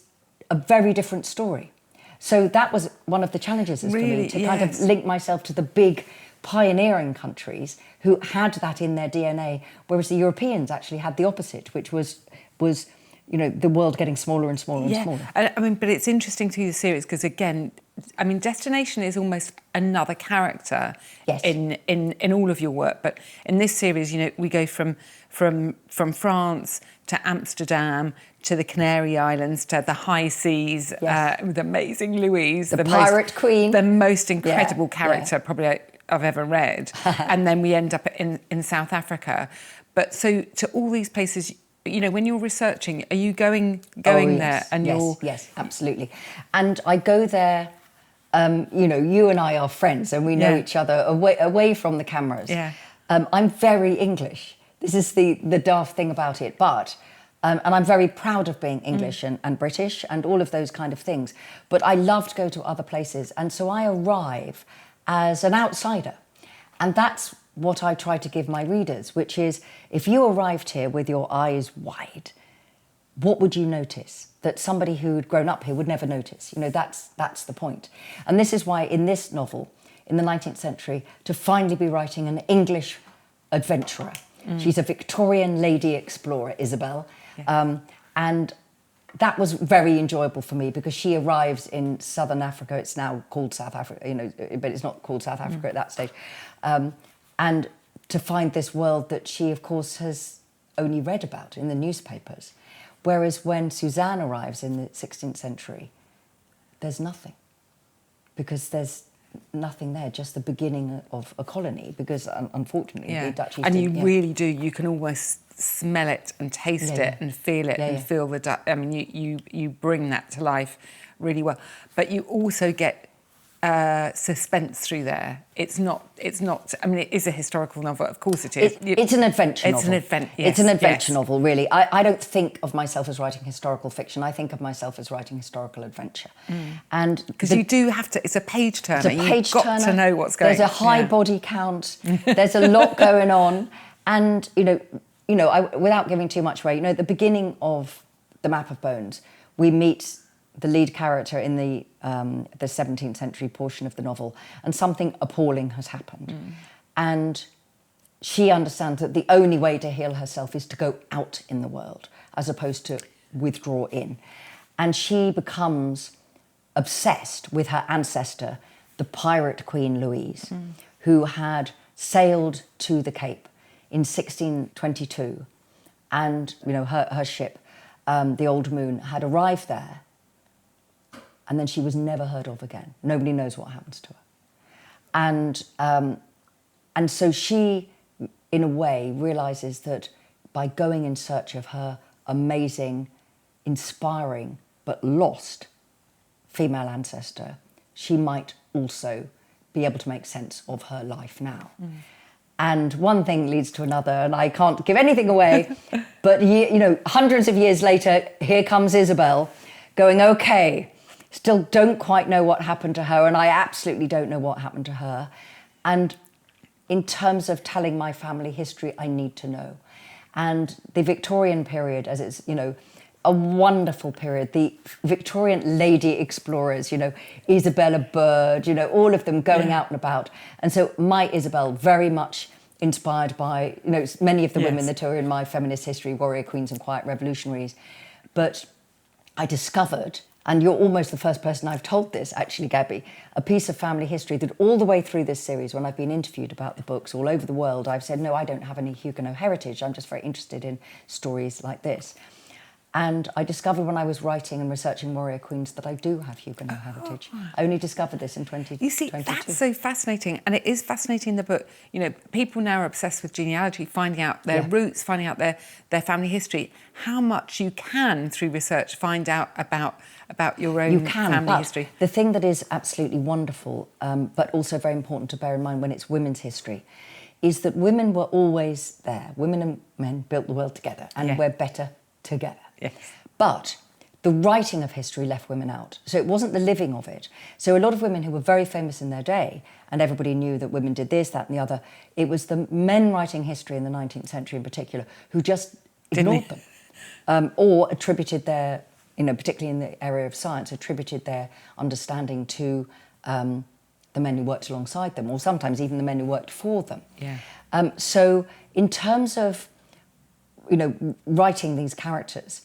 B: a very different story. So that was one of the challenges for me, to kind of link myself to the big pioneering countries who had that in their DNA, whereas the Europeans actually had the opposite, which was the world getting smaller and smaller and smaller.
A: I mean, but it's interesting to the series because, again, I mean, destination is almost another character in all of your work. But in this series, we go from France to Amsterdam to the Canary Islands to the high seas with amazing Louise,
B: the pirate queen,
A: the most incredible character probably I've ever read, and then we end up in South Africa. But so to all these places. When you're researching, are you going there? And
B: yes, absolutely. And I go there. You and I are friends, and we know each other away from the cameras.
A: Yeah.
B: I'm very English. This is the daft thing about it, but and I'm very proud of being English and British and all of those kind of things. But I love to go to other places, and so I arrive as an outsider, and that's what I try to give my readers, which is, if you arrived here with your eyes wide, what would you notice that somebody who had grown up here would never notice? That's the point. And this is why in this novel, in the 19th century, to finally be writing an English adventurer. She's a Victorian lady explorer, Isabel. And that was very enjoyable for me, because she arrives in southern Africa. It's now called South Africa, but it's not called South Africa at that stage. And to find this world that she, of course, has only read about in the newspapers. Whereas when Suzanne arrives in the 16th century, there's nothing. Because there's nothing there, just the beginning of a colony, because unfortunately the Dutch East
A: Indies... And you really do, you can almost smell it and taste it and feel it and feel the Dutch... I mean, you bring that to life really well. But you also get... suspense through there. It's not. I mean, it is a historical novel, of course it is.
B: It's an adventure novel.
A: It's an
B: adventure novel, really. I don't think of myself as writing historical fiction. I think of myself as writing historical adventure. And
A: because you do have to. It's a page turner.
B: It's a page turner.
A: You've got to know what's going on.
B: There's a high body count. There's a lot going on, and without giving too much away, at the beginning of the Map of Bones, we meet the lead character in the 17th century portion of the novel, and something appalling has happened. And she understands that the only way to heal herself is to go out in the world, as opposed to withdraw in. And she becomes obsessed with her ancestor, the pirate Queen Louise, who had sailed to the Cape in 1622. And, her ship, the Old Moon, had arrived there. And then she was never heard of again. Nobody knows what happens to her. And And so she, in a way, realises that by going in search of her amazing, inspiring, but lost female ancestor, she might also be able to make sense of her life now. And one thing leads to another, and I can't give anything away, but hundreds of years later, here comes Isabel going, okay, still don't quite know what happened to her, and I absolutely don't know what happened to her. And in terms of telling my family history, I need to know. And the Victorian period, as it's, a wonderful period, the Victorian lady explorers, Isabella Bird, all of them going out and about. And so my Isabel, very much inspired by, many of the women that are in my feminist history, warrior queens and quiet revolutionaries. But I discovered, and you're almost the first person I've told this, actually, Gaby, a piece of family history that all the way through this series, when I've been interviewed about the books all over the world, I've said, no, I don't have any Huguenot heritage. I'm just very interested in stories like this. And I discovered when I was writing and researching Warrior Queens that I do have Huguenot heritage. I only discovered this in 2022.
A: You see, that's so fascinating. And it is fascinating in the book. People now are obsessed with genealogy, finding out their roots, finding out their family history. How much you can, through research, find out about your own family history.
B: The thing that is absolutely wonderful, but also very important to bear in mind when it's women's history, is that women were always there. Women and men built the world together, and we're better together.
A: Yes.
B: But the writing of history left women out. So it wasn't the living of it. So a lot of women who were very famous in their day, and everybody knew that women did this, that and the other, it was the men writing history in the 19th century in particular who just ignored them. Or attributed their, particularly in the area of science, attributed their understanding to the men who worked alongside them, or sometimes even the men who worked for them.
A: Yeah.
B: So in terms of writing these characters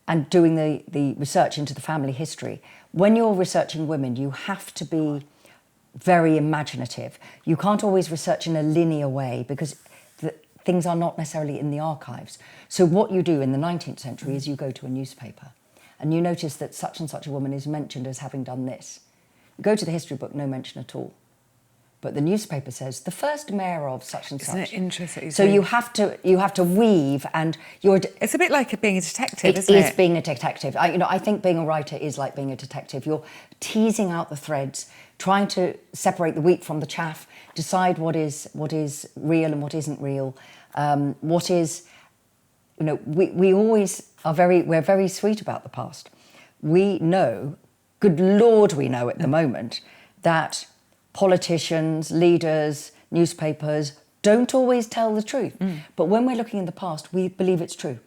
B: and doing the research into the family history, when you're researching women, you have to be very imaginative. You can't always research in a linear way because things are not necessarily in the archives. So what you do in the 19th century is you go to a newspaper and you notice that such and such a woman is mentioned as having done this. You go to the history book, no mention at all. But the newspaper says the first mayor of such and such.
A: Isn't it interesting?
B: So you have to weave, and it's
A: a bit like being a detective,
B: isn't
A: it?
B: It is being a detective. I think being a writer is like being a detective. You're teasing out the threads, trying to separate the wheat from the chaff, decide what is real and what isn't real. What is, we always are we're very sweet about the past. We know, good Lord, we know at the moment that politicians, leaders, newspapers don't always tell the truth. But when we're looking in the past, we believe it's true.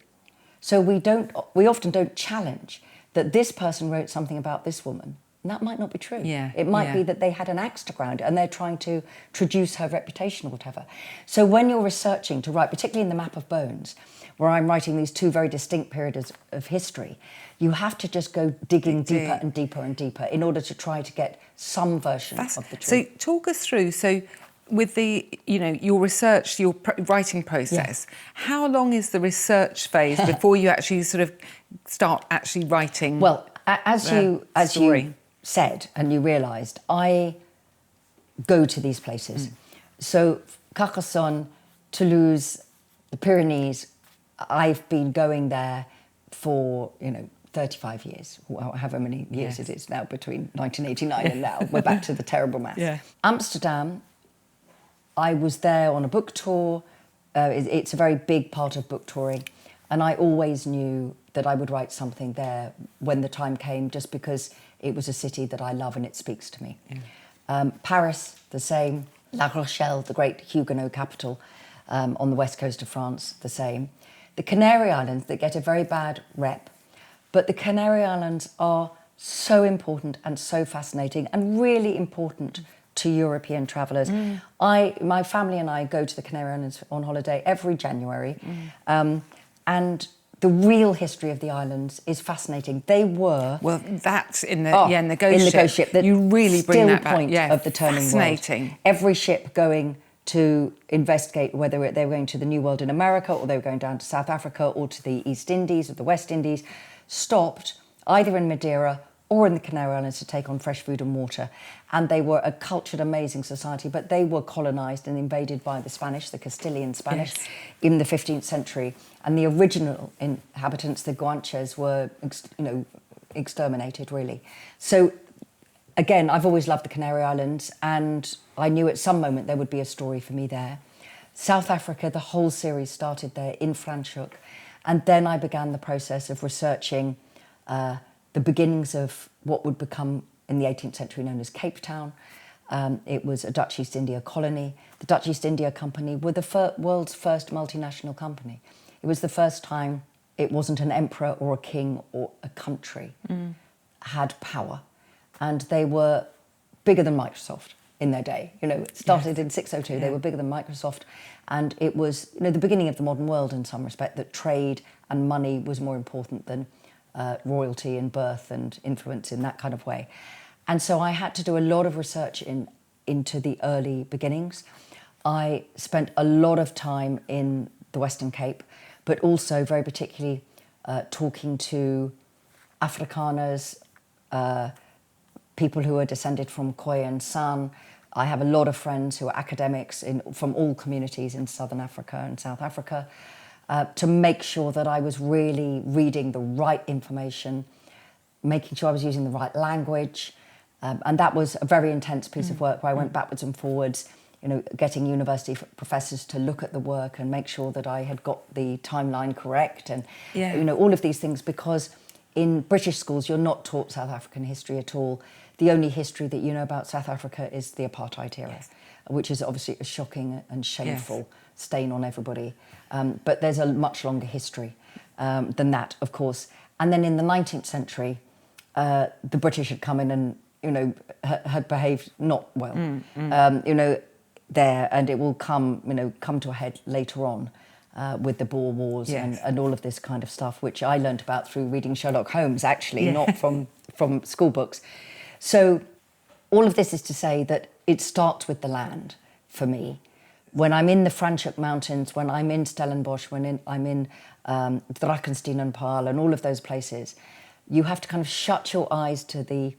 B: So we often don't challenge that this person wrote something about this woman. And that might not be true.
A: Yeah,
B: it might be that they had an axe to grind and they're trying to traduce her reputation or whatever. So when you're researching to write, particularly in the Map of Bones, where I'm writing these two very distinct periods of history, you have to just go digging deeper and deeper and deeper in order to try to get some version of the truth.
A: So talk us through, with your research, your writing process, how long is the research phase before you actually sort of start actually writing?
B: Well, as you said and you realised, I go to these places. So Carcassonne, Toulouse, the Pyrenees, I've been going there for, 35 years, however many years it is now between 1989 and now. We're back to the terrible math.
A: Yeah.
B: Amsterdam, I was there on a book tour. It's a very big part of book touring. And I always knew that I would write something there when the time came, just because it was a city that I love and it speaks to me. Yeah. Paris, the same. La Rochelle, the great Huguenot capital on the west coast of France, the same. The Canary Islands, that get a very bad rep, but the Canary Islands are so important and so fascinating and really important to European travellers. My family and I go to the Canary Islands on holiday every January, and the real history of the islands is fascinating. They were...
A: Well, that's in the Ghost Ship.
B: The
A: you really bring that back.
B: Point of the turning
A: fascinating.
B: World. Every ship going to investigate whether they were going to the New World in America or they were going down to South Africa or to the East Indies or the West Indies, stopped either in Madeira or in the Canary Islands to take on fresh food and water. And they were a cultured, amazing society, but they were colonised and invaded by the Spanish, the Castilian Spanish, in the 15th century. And the original inhabitants, the Guanches, were, exterminated, really. So, again, I've always loved the Canary Islands, and I knew at some moment there would be a story for me there. South Africa, the whole series started there in Franschhoek. And then I began the process of researching the beginnings of what would become in the 18th century known as Cape Town. It was a Dutch East India colony. The Dutch East India Company were the world's first multinational company. It was the first time it wasn't an emperor or a king or a country had power. And they were bigger than Microsoft in their day. It started in 602, they were bigger than Microsoft. And it was, the beginning of the modern world in some respect, that trade and money was more important than royalty and birth and influence in that kind of way. And so I had to do a lot of research into the early beginnings. I spent a lot of time in the Western Cape, but also very particularly talking to Afrikaners, people who are descended from Khoi and San. I have a lot of friends who are academics from all communities in Southern Africa and South Africa, to make sure that I was really reading the right information, making sure I was using the right language. And that was a very intense piece of work where I went backwards and forwards, getting university professors to look at the work and make sure that I had got the timeline correct and, all of these things, because in British schools, you're not taught South African history at all. The only history that you know about South Africa is the apartheid era, which is obviously a shocking and shameful stain on everybody. But there's a much longer history than that, of course. And then in the 19th century, the British had come in and, had behaved not well, there, and it will come to a head later on. With the Boer Wars and all of this kind of stuff, which I learned about through reading Sherlock Holmes, actually, not from school books. So all of this is to say that it starts with the land for me. When I'm in the Franschhoek Mountains, when I'm in Stellenbosch, when I'm in Drakensberg and all of those places, you have to kind of shut your eyes to the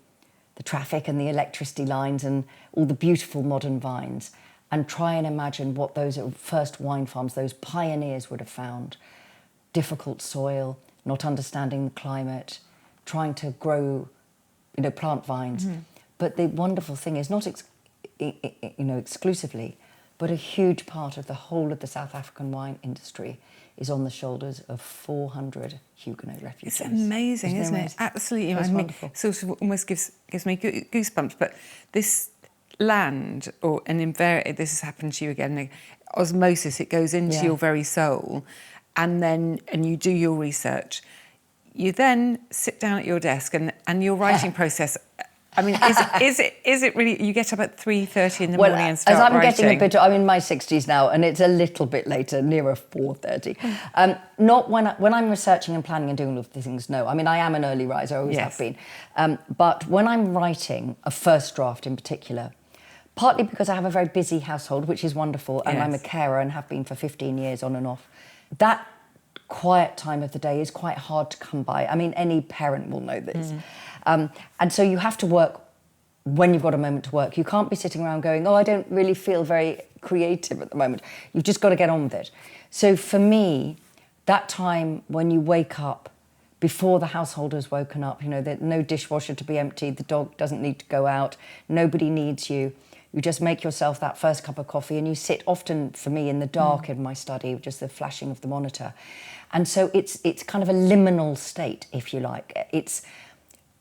B: traffic and the electricity lines and all the beautiful modern vines, and try and imagine what those first wine farms, those pioneers would have found. Difficult soil, not understanding the climate, trying to grow, plant vines. But the wonderful thing is not, exclusively, but a huge part of the whole of the South African wine industry is on the shoulders of 400 Huguenot refugees.
A: It's amazing, isn't it? Absolutely.
B: It's wonderful.
A: Sort of almost gives me goosebumps. But this land, this has happened to you again, osmosis, it goes into your very soul, and you do your research. You then sit down at your desk and your writing process, is it really, you get up at 3:30 in the morning and start
B: as I'm
A: writing?
B: I'm in my 60s now, and it's a little bit later, nearer 4:30. Not when I'm researching and planning and doing all of these things, no. I am an early riser, I always have been. But when I'm writing a first draft in particular, partly because I have a very busy household, which is wonderful, and I'm a carer and have been for 15 years on and off, that quiet time of the day is quite hard to come by. Any parent will know this. And so you have to work when you've got a moment to work. You can't be sitting around going, I don't really feel very creative at the moment. You've just got to get on with it. So for me, that time when you wake up, before the household has woken up, there's no dishwasher to be emptied, the dog doesn't need to go out, nobody needs you. You just make yourself that first cup of coffee and you sit, often for me, in the dark in my study, with just the flashing of the monitor. And so it's kind of a liminal state, if you like.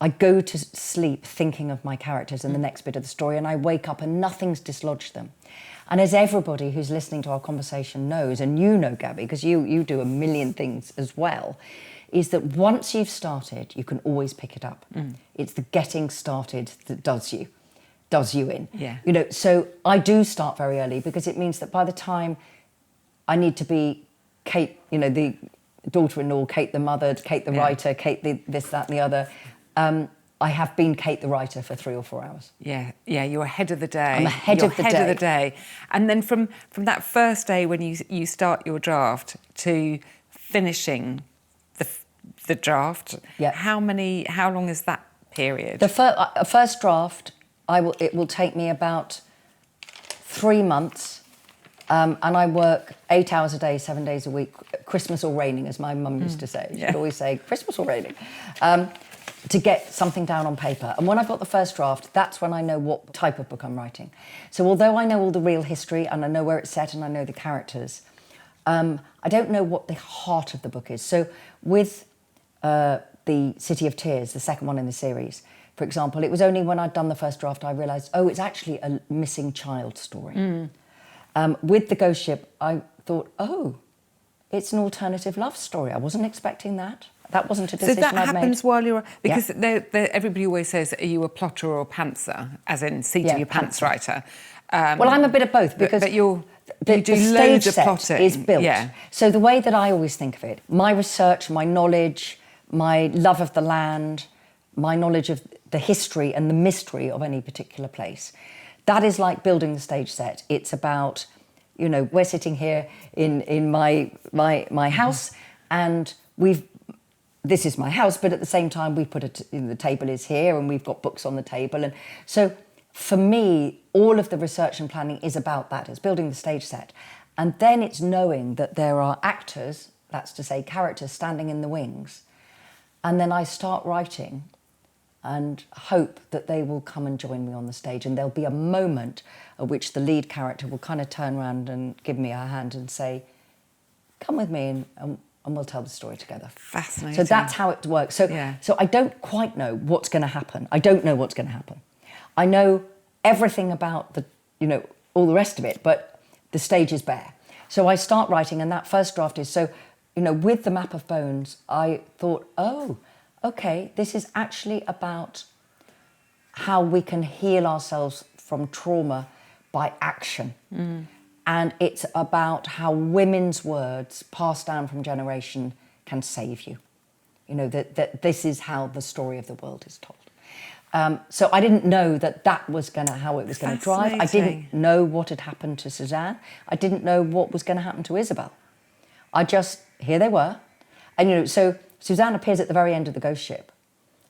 B: I go to sleep thinking of my characters and the next bit of the story, and I wake up and nothing's dislodged them. And as everybody who's listening to our conversation knows, and you know, Gaby, because you do a million things as well, is that once you've started, you can always pick it up. It's the getting started that does you in.
A: Yeah.
B: So I do start very early, because it means that by the time I need to be Kate, the daughter-in-law, Kate the mother, Kate the writer, Kate the this, that and the other, I have been Kate the writer for 3 or 4 hours.
A: Yeah, you're ahead of the day.
B: I'm ahead of the day.
A: And then from that first day when you start your draft to finishing the draft, how long is that period?
B: The first draft, it will take me about 3 months, and I work 8 hours a day, 7 days a week, Christmas or raining, as my mum used to say. She'd always say, Christmas or raining, to get something down on paper. And when I've got the first draft, that's when I know what type of book I'm writing. So although I know all the real history and I know where it's set and I know the characters, I don't know what the heart of the book is. So with the City of Tears, the second one in the series, for example, it was only when I'd done the first draft I realised, it's actually a missing child story. With The Ghost Ship, I thought, it's an alternative love story. I wasn't expecting that. That wasn't a decision I'd made.
A: So that happens while you're... Because everybody always says, are you a plotter or a pantser? As in, seating your pants writer.
B: Well, I'm a bit of both, because...
A: But you
B: the
A: do
B: stage
A: loads of
B: set
A: plotting.
B: is built.
A: Yeah.
B: So the way that I always think of it, my research, my knowledge, my love of the land, my knowledge of the history and the mystery of any particular place, that is like building the stage set. It's about, we're sitting here in my house, and this is my house, but at the same time we the table is here and we've got books on the table. And so for me, all of the research and planning is about that. It's building the stage set. And then it's knowing that there are actors, that's to say characters, standing in the wings. And then I start writing and hope that they will come and join me on the stage. And there'll be a moment at which the lead character will kind of turn around and give me a hand and say, come with me and we'll tell the story together.
A: Fascinating.
B: So that's how it works. So I don't quite know what's going to happen. I don't know what's going to happen. I know everything about all the rest of it, but the stage is bare. So I start writing, and that first draft is with the Map of Bones, I thought, okay, this is actually about how we can heal ourselves from trauma by action. And it's about how women's words passed down from generation can save you. That this is how the story of the world is told. So I didn't know that was how it was going to drive. I didn't know what had happened to Suzanne. I didn't know what was going to happen to Isabel. Here they were. And, so Suzanne appears at the very end of The Ghost Ship.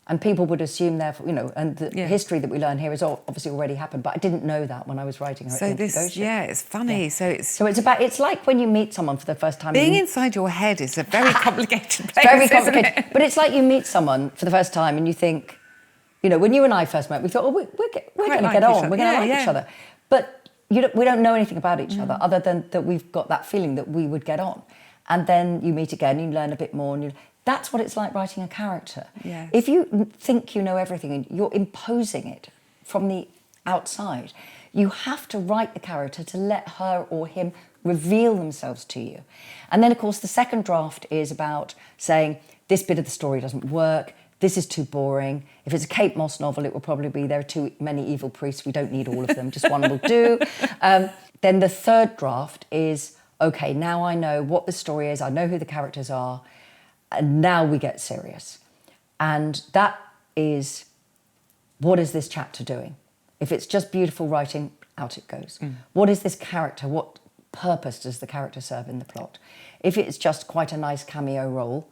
B: And people would assume, therefore, and the history that we learn here has obviously already happened. But I didn't know that when I was writing her at the end of The Ghost Ship.
A: It's funny.
B: Yeah. So it's like when you meet someone for the first time.
A: Being inside your head is a very complicated place,
B: very complicated.
A: Isn't it?
B: But it's like you meet someone for the first time and you think, when you and I first met, we thought, we're going to get on. We're going to like each other. But we don't know anything about each other other than that we've got that feeling that we would get on. And then you meet again, you learn a bit more, and that's what it's like writing a character.
A: Yes.
B: If you think you know everything and you're imposing it from the outside, you have to write the character to let her or him reveal themselves to you. And then, of course, the second draft is about saying, this bit of the story doesn't work, this is too boring. If it's a Kate Mosse novel, it will probably be, there are too many evil priests, we don't need all of them, just one will do. Then the third draft is, okay, now I know what the story is, I know who the characters are, and now we get serious. And that is, what is this chapter doing? If it's just beautiful writing, out it goes. What is this character? What purpose does the character serve in the plot? If it's just quite a nice cameo role,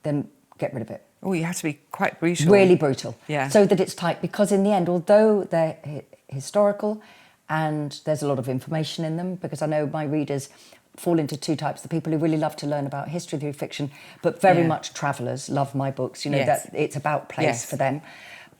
B: then get rid of it.
A: Oh, you have to be quite brutal.
B: Really brutal.
A: Yeah.
B: So that it's tight, because in the end, although they're historical and there's a lot of information in them, because I know my readers fall into two types: the people who really love to learn about history through fiction, but very much travellers, love my books, that it's about place for them.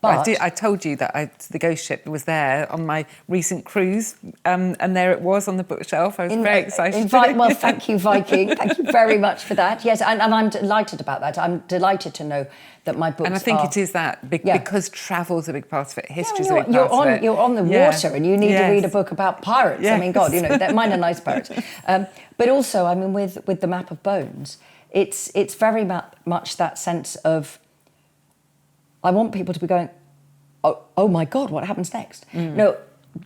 B: But
A: I told you that The Ghost Ship was there on my recent cruise, and there it was on the bookshelf. I was very excited.
B: Well, thank you, Viking. Thank you very much for that. Yes, and I'm delighted about that. I'm delighted to know that my books
A: And I think it is that, because travel's a big part of it, history's a big part of it.
B: You're on the water and you need to read a book about pirates.
A: Yes.
B: I mean, God, mine are nice pirates. But also, I mean, with the Map of Bones, it's very much that sense of, I want people to be going, oh my God, what happens next? No,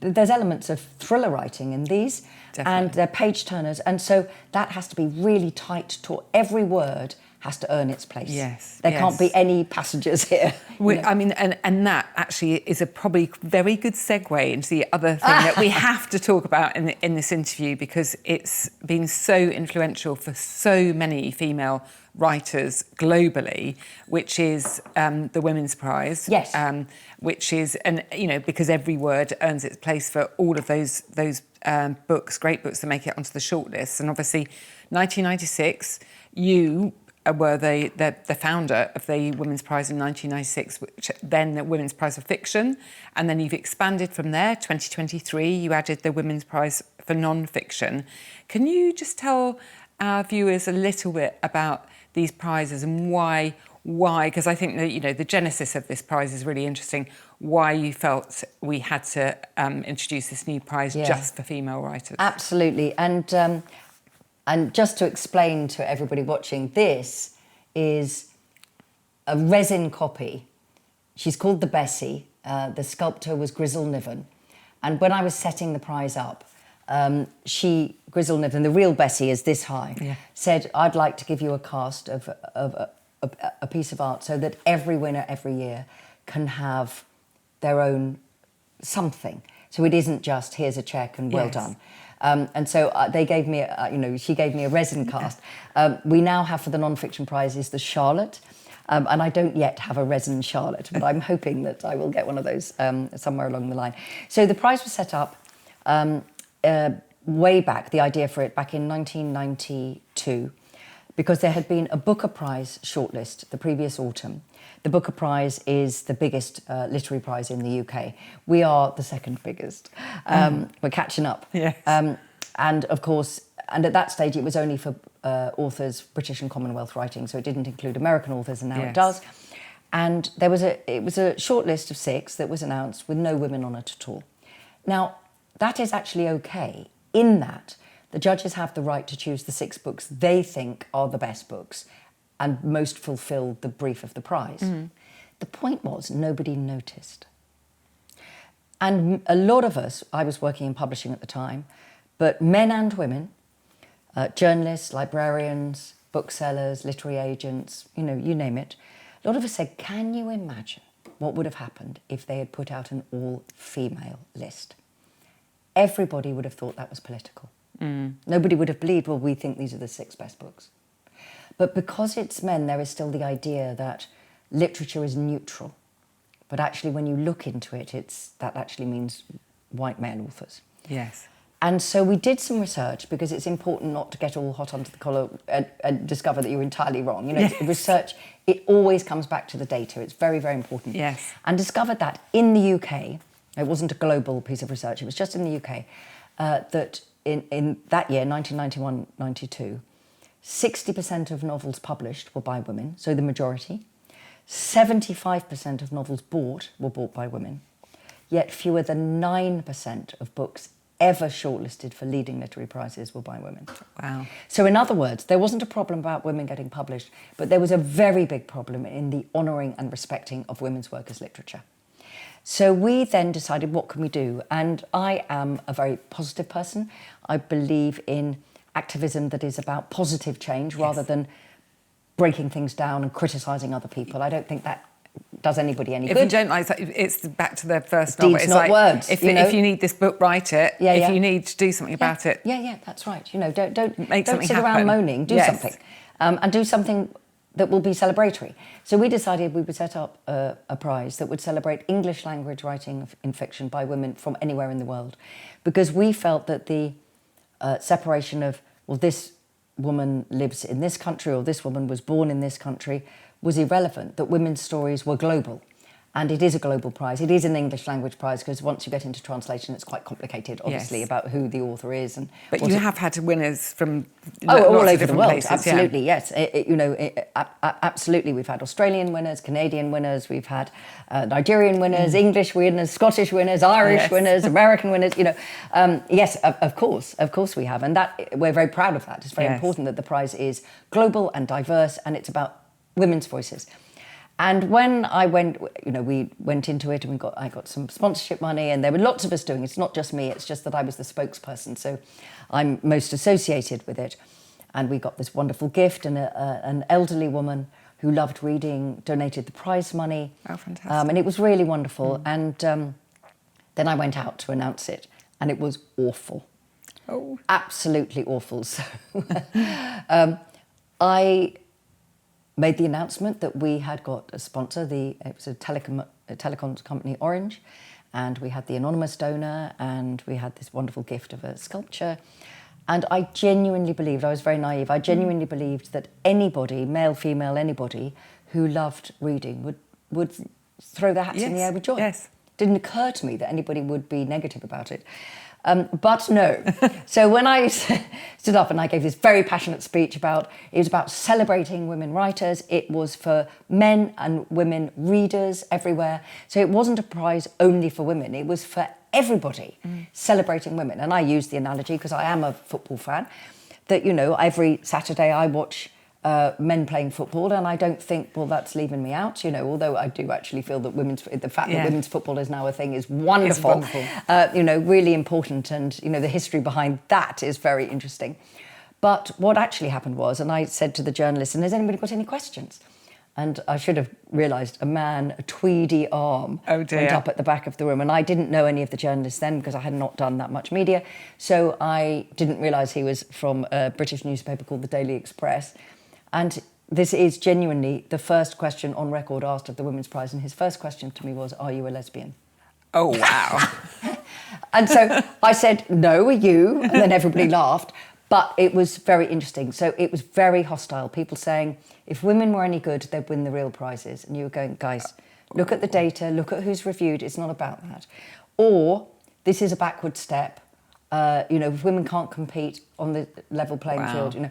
B: there's elements of thriller writing in these.
A: Definitely.
B: And they're page turners. And so that has to be really tight to every word has to earn its place.
A: Yes,
B: There
A: yes.
B: can't be any passengers here.
A: I mean, and that actually is a probably very good segue into the other thing that we have to talk about in this interview, because it's been so influential for so many female writers globally, which is the Women's Prize.
B: Yes.
A: Which is, and you know, because every word earns its place for all of those books, great books that make it onto the shortlist. And obviously, 1996, you were the founder of the Women's Prize in 1996, which then the Women's Prize for Fiction, and then you've expanded from there. 2023, you added the Women's Prize for Non-Fiction. Can you just tell our viewers a little bit about these prizes and why? Because I think that, you know, the genesis of this prize is really interesting. Why you felt we had to introduce this new prize just for female writers?
B: Absolutely, and just to explain to everybody watching, this is a resin copy. She's called the Bessie. The sculptor was Grizzle Niven. And when I was setting the prize up, Grizzle Niven, the real Bessie is this high, said, I'd like to give you a cast of a piece of art so that every winner every year can have their own something. So it isn't just, here's a check and well done. And so they gave me, she gave me a resin cast. We now have for the non-fiction prizes the Charlotte, and I don't yet have a resin Charlotte, but I'm hoping that I will get one of those somewhere along the line. So the prize was set up way back, the idea for it back in 1992, because there had been a Booker Prize shortlist the previous autumn. The Booker Prize is the biggest literary prize in the UK. We are the second biggest. We're catching up.
A: Yes.
B: And of course, and at that stage, it was only for authors, British and Commonwealth writing, so it didn't include American authors, and now it does. And it was a short list of 6 that was announced with no women on it at all. Now, that is actually okay, in that the judges have the right to choose the 6 books they think are the best books and most fulfil the brief of the prize. The point was, nobody noticed. And a lot of us, I was working in publishing at the time, but men and women, journalists, librarians, booksellers, literary agents, you name it, a lot of us said, can you imagine what would have happened if they had put out an all-female list? Everybody would have thought that was political. Nobody would have believed, well, we think these are the 6 best books. But because it's men, there is still the idea that literature is neutral. But actually, when you look into it, that actually means white male authors.
A: Yes.
B: And so we did some research, because it's important not to get all hot under the collar and discover that you're entirely wrong. Research, it always comes back to the data. It's very, very important.
A: Yes.
B: And discovered that in the UK, it wasn't a global piece of research, it was just in the UK, that in that year, 1991-92, 60% of novels published were by women, so the majority. 75% of novels bought were bought by women. Yet fewer than 9% of books ever shortlisted for leading literary prizes were by women.
A: Wow.
B: So in other words, there wasn't a problem about women getting published, but there was a very big problem in the honouring and respecting of women's work as literature. So we then decided, what can we do? And I am a very positive person. I believe in activism that is about positive change rather than breaking things down and criticising other people. I don't think that does anybody any good.
A: If you don't like that, it's back to the first novel.
B: Deeds,
A: it's
B: not
A: like,
B: words.
A: If you need this book, write it. If you need to do something about it.
B: Yeah, that's right. Don't
A: Make something
B: sit
A: happen.
B: around moaning. Do something. And do something that will be celebratory. So we decided we would set up a prize that would celebrate English language writing in fiction by women from anywhere in the world, because we felt that the separation of, well, this woman lives in this country or this woman was born in this country was irrelevant, that women's stories were global. And it is a global prize. It is an English language prize, because once you get into translation, it's quite complicated, obviously, about who the author is.
A: But you have had winners from
B: all
A: lots
B: over
A: of
B: the
A: different
B: world.
A: places.
B: Absolutely, yes. Absolutely. We've had Australian winners, Canadian winners, we've had Nigerian winners, English winners, Scottish winners, Irish winners, American winners. Yes, of course we have, and that we're very proud of that. It's very important that the prize is global and diverse, and it's about women's voices. And when I went, we went into it and I got some sponsorship money, and there were lots of us doing it. It's not just me, it's just that I was the spokesperson, so I'm most associated with it. And we got this wonderful gift, and an elderly woman who loved reading donated the prize money.
A: Oh, fantastic.
B: And it was really wonderful. And then I went out to announce it, and it was awful.
A: Oh.
B: Absolutely awful. So I made the announcement that we had got a sponsor. It was a telecoms company, Orange, and we had the anonymous donor, and we had this wonderful gift of a sculpture. And I genuinely believed, I was very naive, I genuinely believed that anybody, male, female, anybody, who loved reading would throw their hats in the air with joy.
A: Yes.
B: Didn't occur to me that anybody would be negative about it. But no. So when I stood up and I gave this very passionate speech it was about celebrating women writers. It was for men and women readers everywhere. So it wasn't a prize only for women. It was for everybody celebrating women. And I use the analogy, because I am a football fan, that, every Saturday I watch men playing football, and I don't think, well, that's leaving me out, although I do actually feel that the fact that women's football is now a thing is wonderful.
A: It's wonderful.
B: Really important, and, the history behind that is very interesting. But what actually happened was, and I said to the journalist, and has anybody got any questions? And I should have realised a tweedy arm went up at the back of the room. And I didn't know any of the journalists then, because I had not done that much media. So I didn't realise he was from a British newspaper called the Daily Express. And this is genuinely the first question on record asked of the Women's Prize. And his first question to me was, "Are you a lesbian?"
A: Oh, wow.
B: And so I said, "No, are you?" And then everybody laughed. But it was very interesting. So it was very hostile. People saying, if women were any good, they'd win the real prizes. And you were going, guys, look at the data, look at who's reviewed. It's not about that. Or this is a backward step. If women can't compete on the level playing field,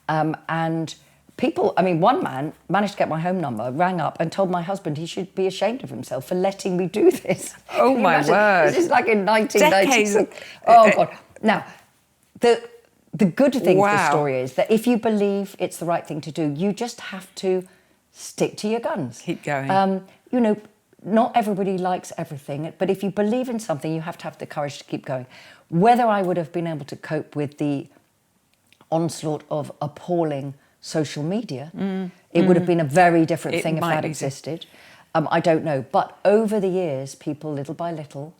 B: and people, one man managed to get my home number, rang up and told my husband he should be ashamed of himself for letting me do this.
A: Oh, my word.
B: This is like in 1996. Oh, God. Now, the good thing of the story is that if you believe it's the right thing to do, you just have to stick to your guns.
A: Keep going.
B: Not everybody likes everything, but if you believe in something, you have to have the courage to keep going. Whether I would have been able to cope with the onslaught of appalling social media, it would have been a very different thing if that existed. I don't know. But over the years, people, little by little,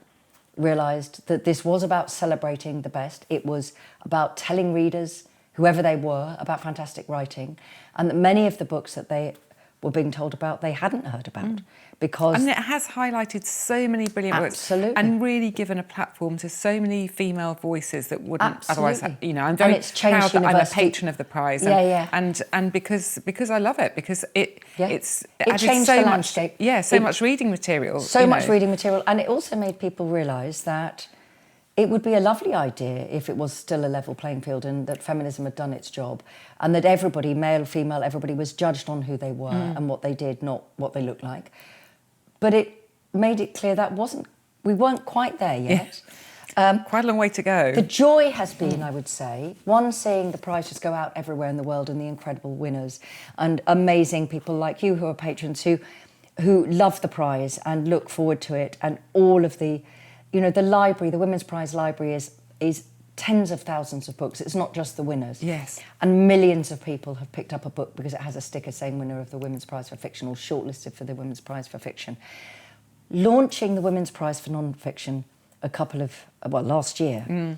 B: realised that this was about celebrating the best. It was about telling readers, whoever they were, about fantastic writing, and that many of the books that they were being told about, they hadn't heard about. Because
A: it has highlighted so many brilliant books and really given a platform to so many female voices that wouldn't otherwise. I'm very proud that I'm a patron of the prize. And because I love it, because it
B: changed
A: so
B: the
A: much
B: landscape.
A: So much reading material.
B: So much reading material, and it also made people realise that it would be a lovely idea if it was still a level playing field, and that feminism had done its job, and that everybody, male, female, everybody was judged on who they were and what they did, not what they looked like. But it made it clear we weren't quite there yet.
A: Quite a long way to go.
B: The joy has been, I would say, one, seeing the prizes go out everywhere in the world and the incredible winners and amazing people like you who are patrons who love the prize and look forward to it, and all of the library, the Women's Prize Library is tens of thousands of books. It's not just the winners.
A: Yes.
B: And millions of people have picked up a book because it has a sticker saying winner of the Women's Prize for Fiction or shortlisted for the Women's Prize for Fiction. Launching the Women's Prize for Non-Fiction last year,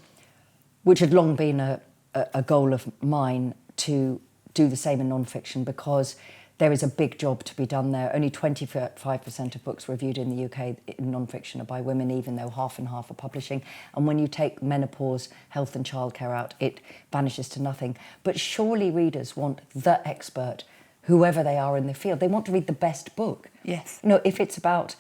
B: which had long been a goal of mine to do the same in non-fiction, because there is a big job to be done there. Only 25% of books reviewed in the UK in non-fiction are by women, even though half and half are publishing. And when you take menopause, health and childcare out, it vanishes to nothing. But surely readers want the expert, whoever they are in the field. They want to read the best book.
A: Yes.
B: If it's about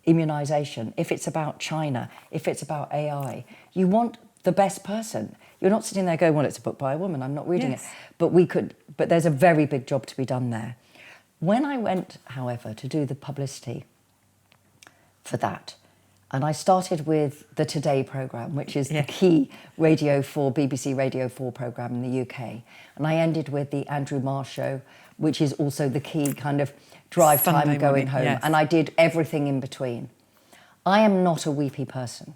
B: immunisation, if it's about China, if it's about AI, you want the best person. You're not sitting there going, well, it's a book by a woman, I'm not reading it. But there's a very big job to be done there. When I went, however, to do the publicity for that, and I started with the Today programme, which is the key BBC Radio 4 programme in the UK, and I ended with the Andrew Marr show, which is also the key kind of drive
A: Sunday
B: time going
A: morning,
B: home, and I did everything in between. I am not a weepy person,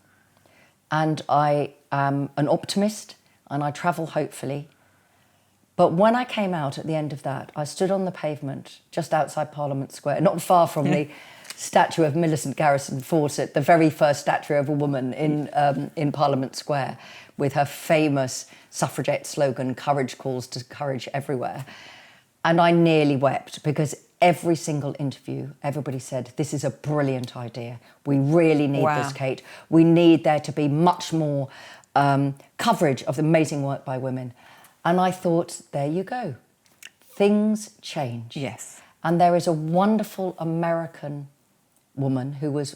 B: and I am an optimist, and I travel hopefully, But when I came out at the end of that, I stood on the pavement just outside Parliament Square, not far from the statue of Millicent Garrison Fawcett, the very first statue of a woman in Parliament Square, with her famous suffragette slogan, "Courage calls to courage everywhere." And I nearly wept, because every single interview, everybody said, "This is a brilliant idea. We really need this, Kate. We need there to be much more coverage of the amazing work by women." And I thought, there you go. Things change.
A: Yes.
B: And there is a wonderful American woman who was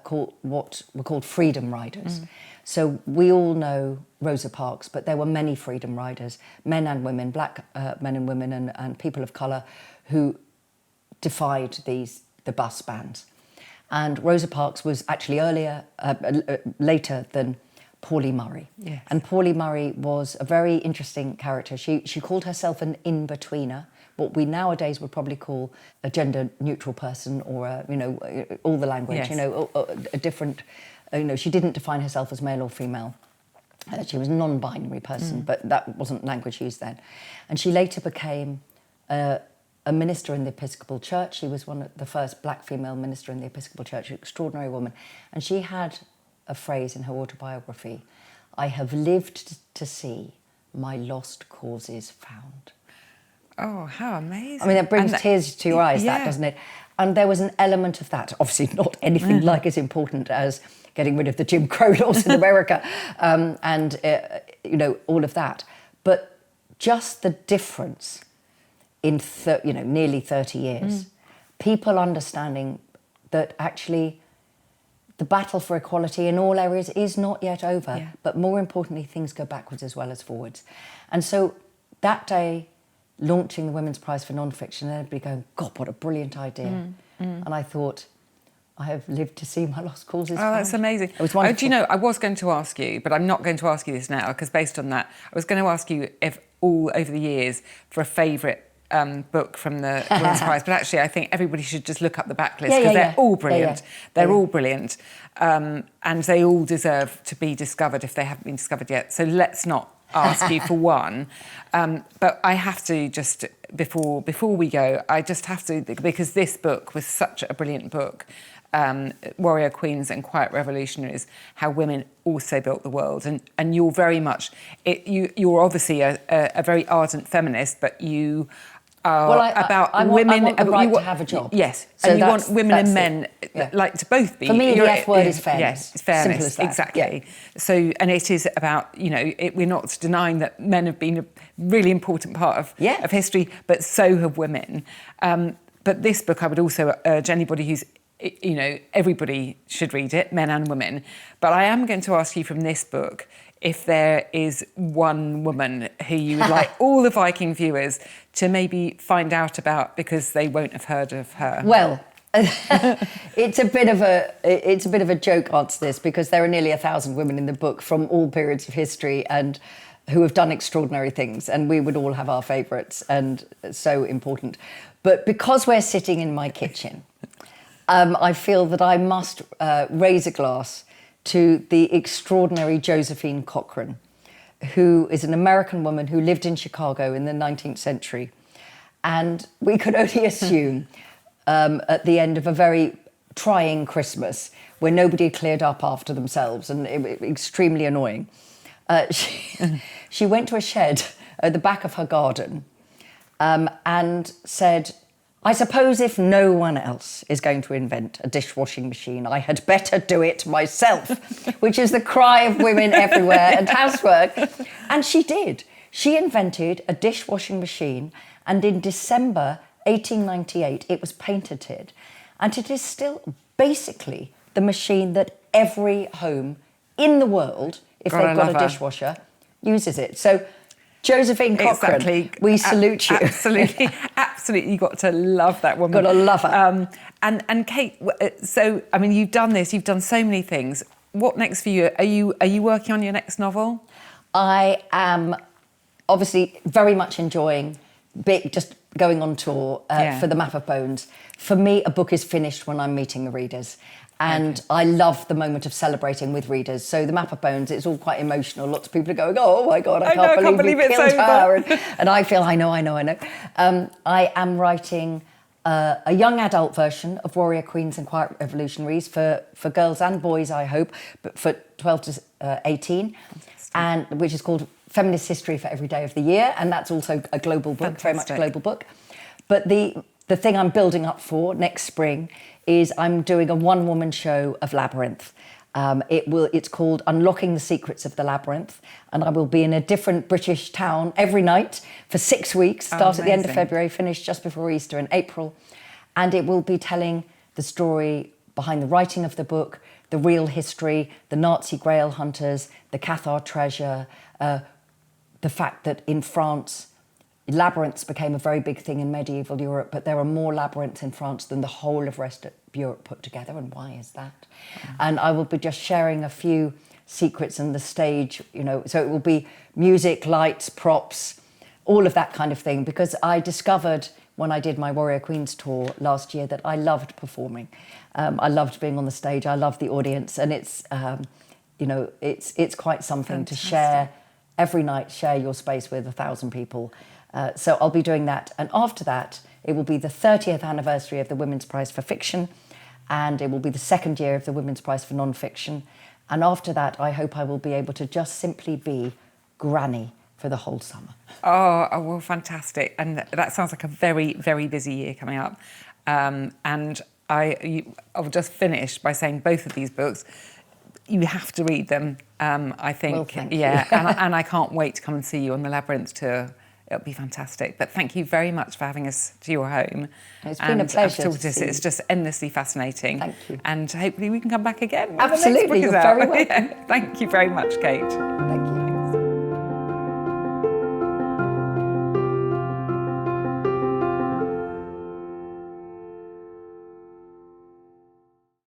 B: called, what were called freedom riders. So we all know Rosa Parks, but there were many freedom riders, men and women, black men and women and people of colour, who defied the bus bans. And Rosa Parks was actually later than Pauli Murray.
A: Yes.
B: And Pauli Murray was a very interesting character. She called herself an in-betweener, what we nowadays would probably call a gender-neutral person, or all the language,
A: Yes.
B: A different, she didn't define herself as male or female. She was a non-binary person, but that wasn't language used then. And she later became a minister in the Episcopal Church. She was one of the first black female minister in the Episcopal Church, an extraordinary woman. And she had a phrase in her autobiography, "I have lived to see my lost causes found."
A: Oh, how amazing.
B: I mean, that brings tears to your eyes,
A: yeah.
B: that, doesn't it? And there was an element of that, obviously not anything like as important as getting rid of the Jim Crow laws in America, and all of that. But just the difference in nearly 30 years, people understanding that actually the battle for equality in all areas is not yet over, but more importantly, things go backwards as well as forwards. And so that day, launching the Women's Prize for Non-Fiction, and everybody going, "God, what a brilliant idea." And I thought, I have lived to see my lost causes found.
A: Oh, that's amazing.
B: It was wonderful.
A: Do you know, I was going to ask you, but I'm not going to ask you this now, because based on that, I was going to ask you if all over the years for a favourite book from the Women's Prize, but actually I think everybody should just look up the backlist, because they're all brilliant. They're all brilliant, and they all deserve to be discovered if they haven't been discovered yet. So let's not ask you for one, but I have to just, before we go, I just have to, because this book was such a brilliant book, Warrior Queens and Quiet Revolutionaries, how women also built the world. And you're very much, you're obviously a very ardent feminist, but you are about women.
B: I want the right to have a job.
A: Yes,
B: so
A: and you want women and men like to both be.
B: For me, the F word is fairness.
A: Yes, it's fairness.
B: Simple as that.
A: Exactly.
B: Yeah.
A: So, and it is about, we're not denying that men have been a really important part of history, but so have women. But this book, I would also urge anybody who's, everybody should read it, men and women. But I am going to ask you from this book if there is one woman who you would like all the Viking viewers to maybe find out about, because they won't have heard of her.
B: Well, it's a bit of a joke answer this, because there are nearly 1,000 women in the book from all periods of history and who have done extraordinary things, and we would all have our favourites, and so important. But because we're sitting in my kitchen, I feel that I must raise a glass to the extraordinary Josephine Cochrane, who is an American woman who lived in Chicago in the 19th century. And we could only assume at the end of a very trying Christmas, where nobody had cleared up after themselves, and it was extremely annoying, she went to a shed at the back of her garden and said, "I suppose if no one else is going to invent a dishwashing machine, I had better do it myself," which is the cry of women everywhere and housework. And she did. She invented a dishwashing machine, and in December 1898, it was patented. And it is still basically the machine that every home in the world, if they've got a dishwasher, uses it. So Josephine Cochrane,
A: exactly.
B: We salute you.
A: Absolutely, absolutely. You've got to love that woman.
B: Got to love her.
A: And Kate, so, I mean, you've done this, you've done so many things. What next for you? Are you working on your next novel?
B: I am obviously very much enjoying just going on tour for the Map of Bones. For me, a book is finished when I'm meeting the readers. And I love the moment of celebrating with readers. So the Map of Bones, it's all quite emotional. Lots of people are going, oh my God, I can't believe we killed her. And I feel, I know. I am writing a young adult version of Warrior Queens and Quiet Revolutionaries for girls and boys, I hope, but for 12 to 18, and which is called Feminist History for Every Day of the Year. And that's also a global book, very much a global book. But the thing I'm building up for next spring is I'm doing a one-woman show of Labyrinth. It's called Unlocking the Secrets of the Labyrinth, and I will be in a different British town every night for 6 weeks, start at the end of February, finish just before Easter in April. And it will be telling the story behind the writing of the book, the real history, the Nazi Grail hunters, the Cathar treasure, the fact that in France, labyrinths became a very big thing in medieval Europe, but there are more labyrinths in France than the whole of rest of Europe put together. And why is that? And I will be just sharing a few secrets on the stage, so it will be music, lights, props, all of that kind of thing, because I discovered when I did my Warrior Queens tour last year that I loved performing. I loved being on the stage. I loved the audience, and it's quite something to share every night, share your space with 1,000 people. So I'll be doing that. And after that, it will be the 30th anniversary of the Women's Prize for Fiction, and it will be the second year of the Women's Prize for Non-Fiction. And after that, I hope I will be able to just simply be Granny for the whole summer.
A: Oh, well, fantastic. And that sounds like a very, very busy year coming up. And I'll just finish by saying both of these books, you have to read them, I think.
B: Well, thank you.
A: Yeah, and I can't wait to come and see you on the Labyrinth tour. It'll be fantastic. But thank you very much for having us to your home.
B: It's been a pleasure.
A: It's just endlessly fascinating.
B: Thank you.
A: And hopefully we can come back again.
B: Absolutely, you're very welcome.
A: Yeah. Thank you very much, Kate.
B: Thank you.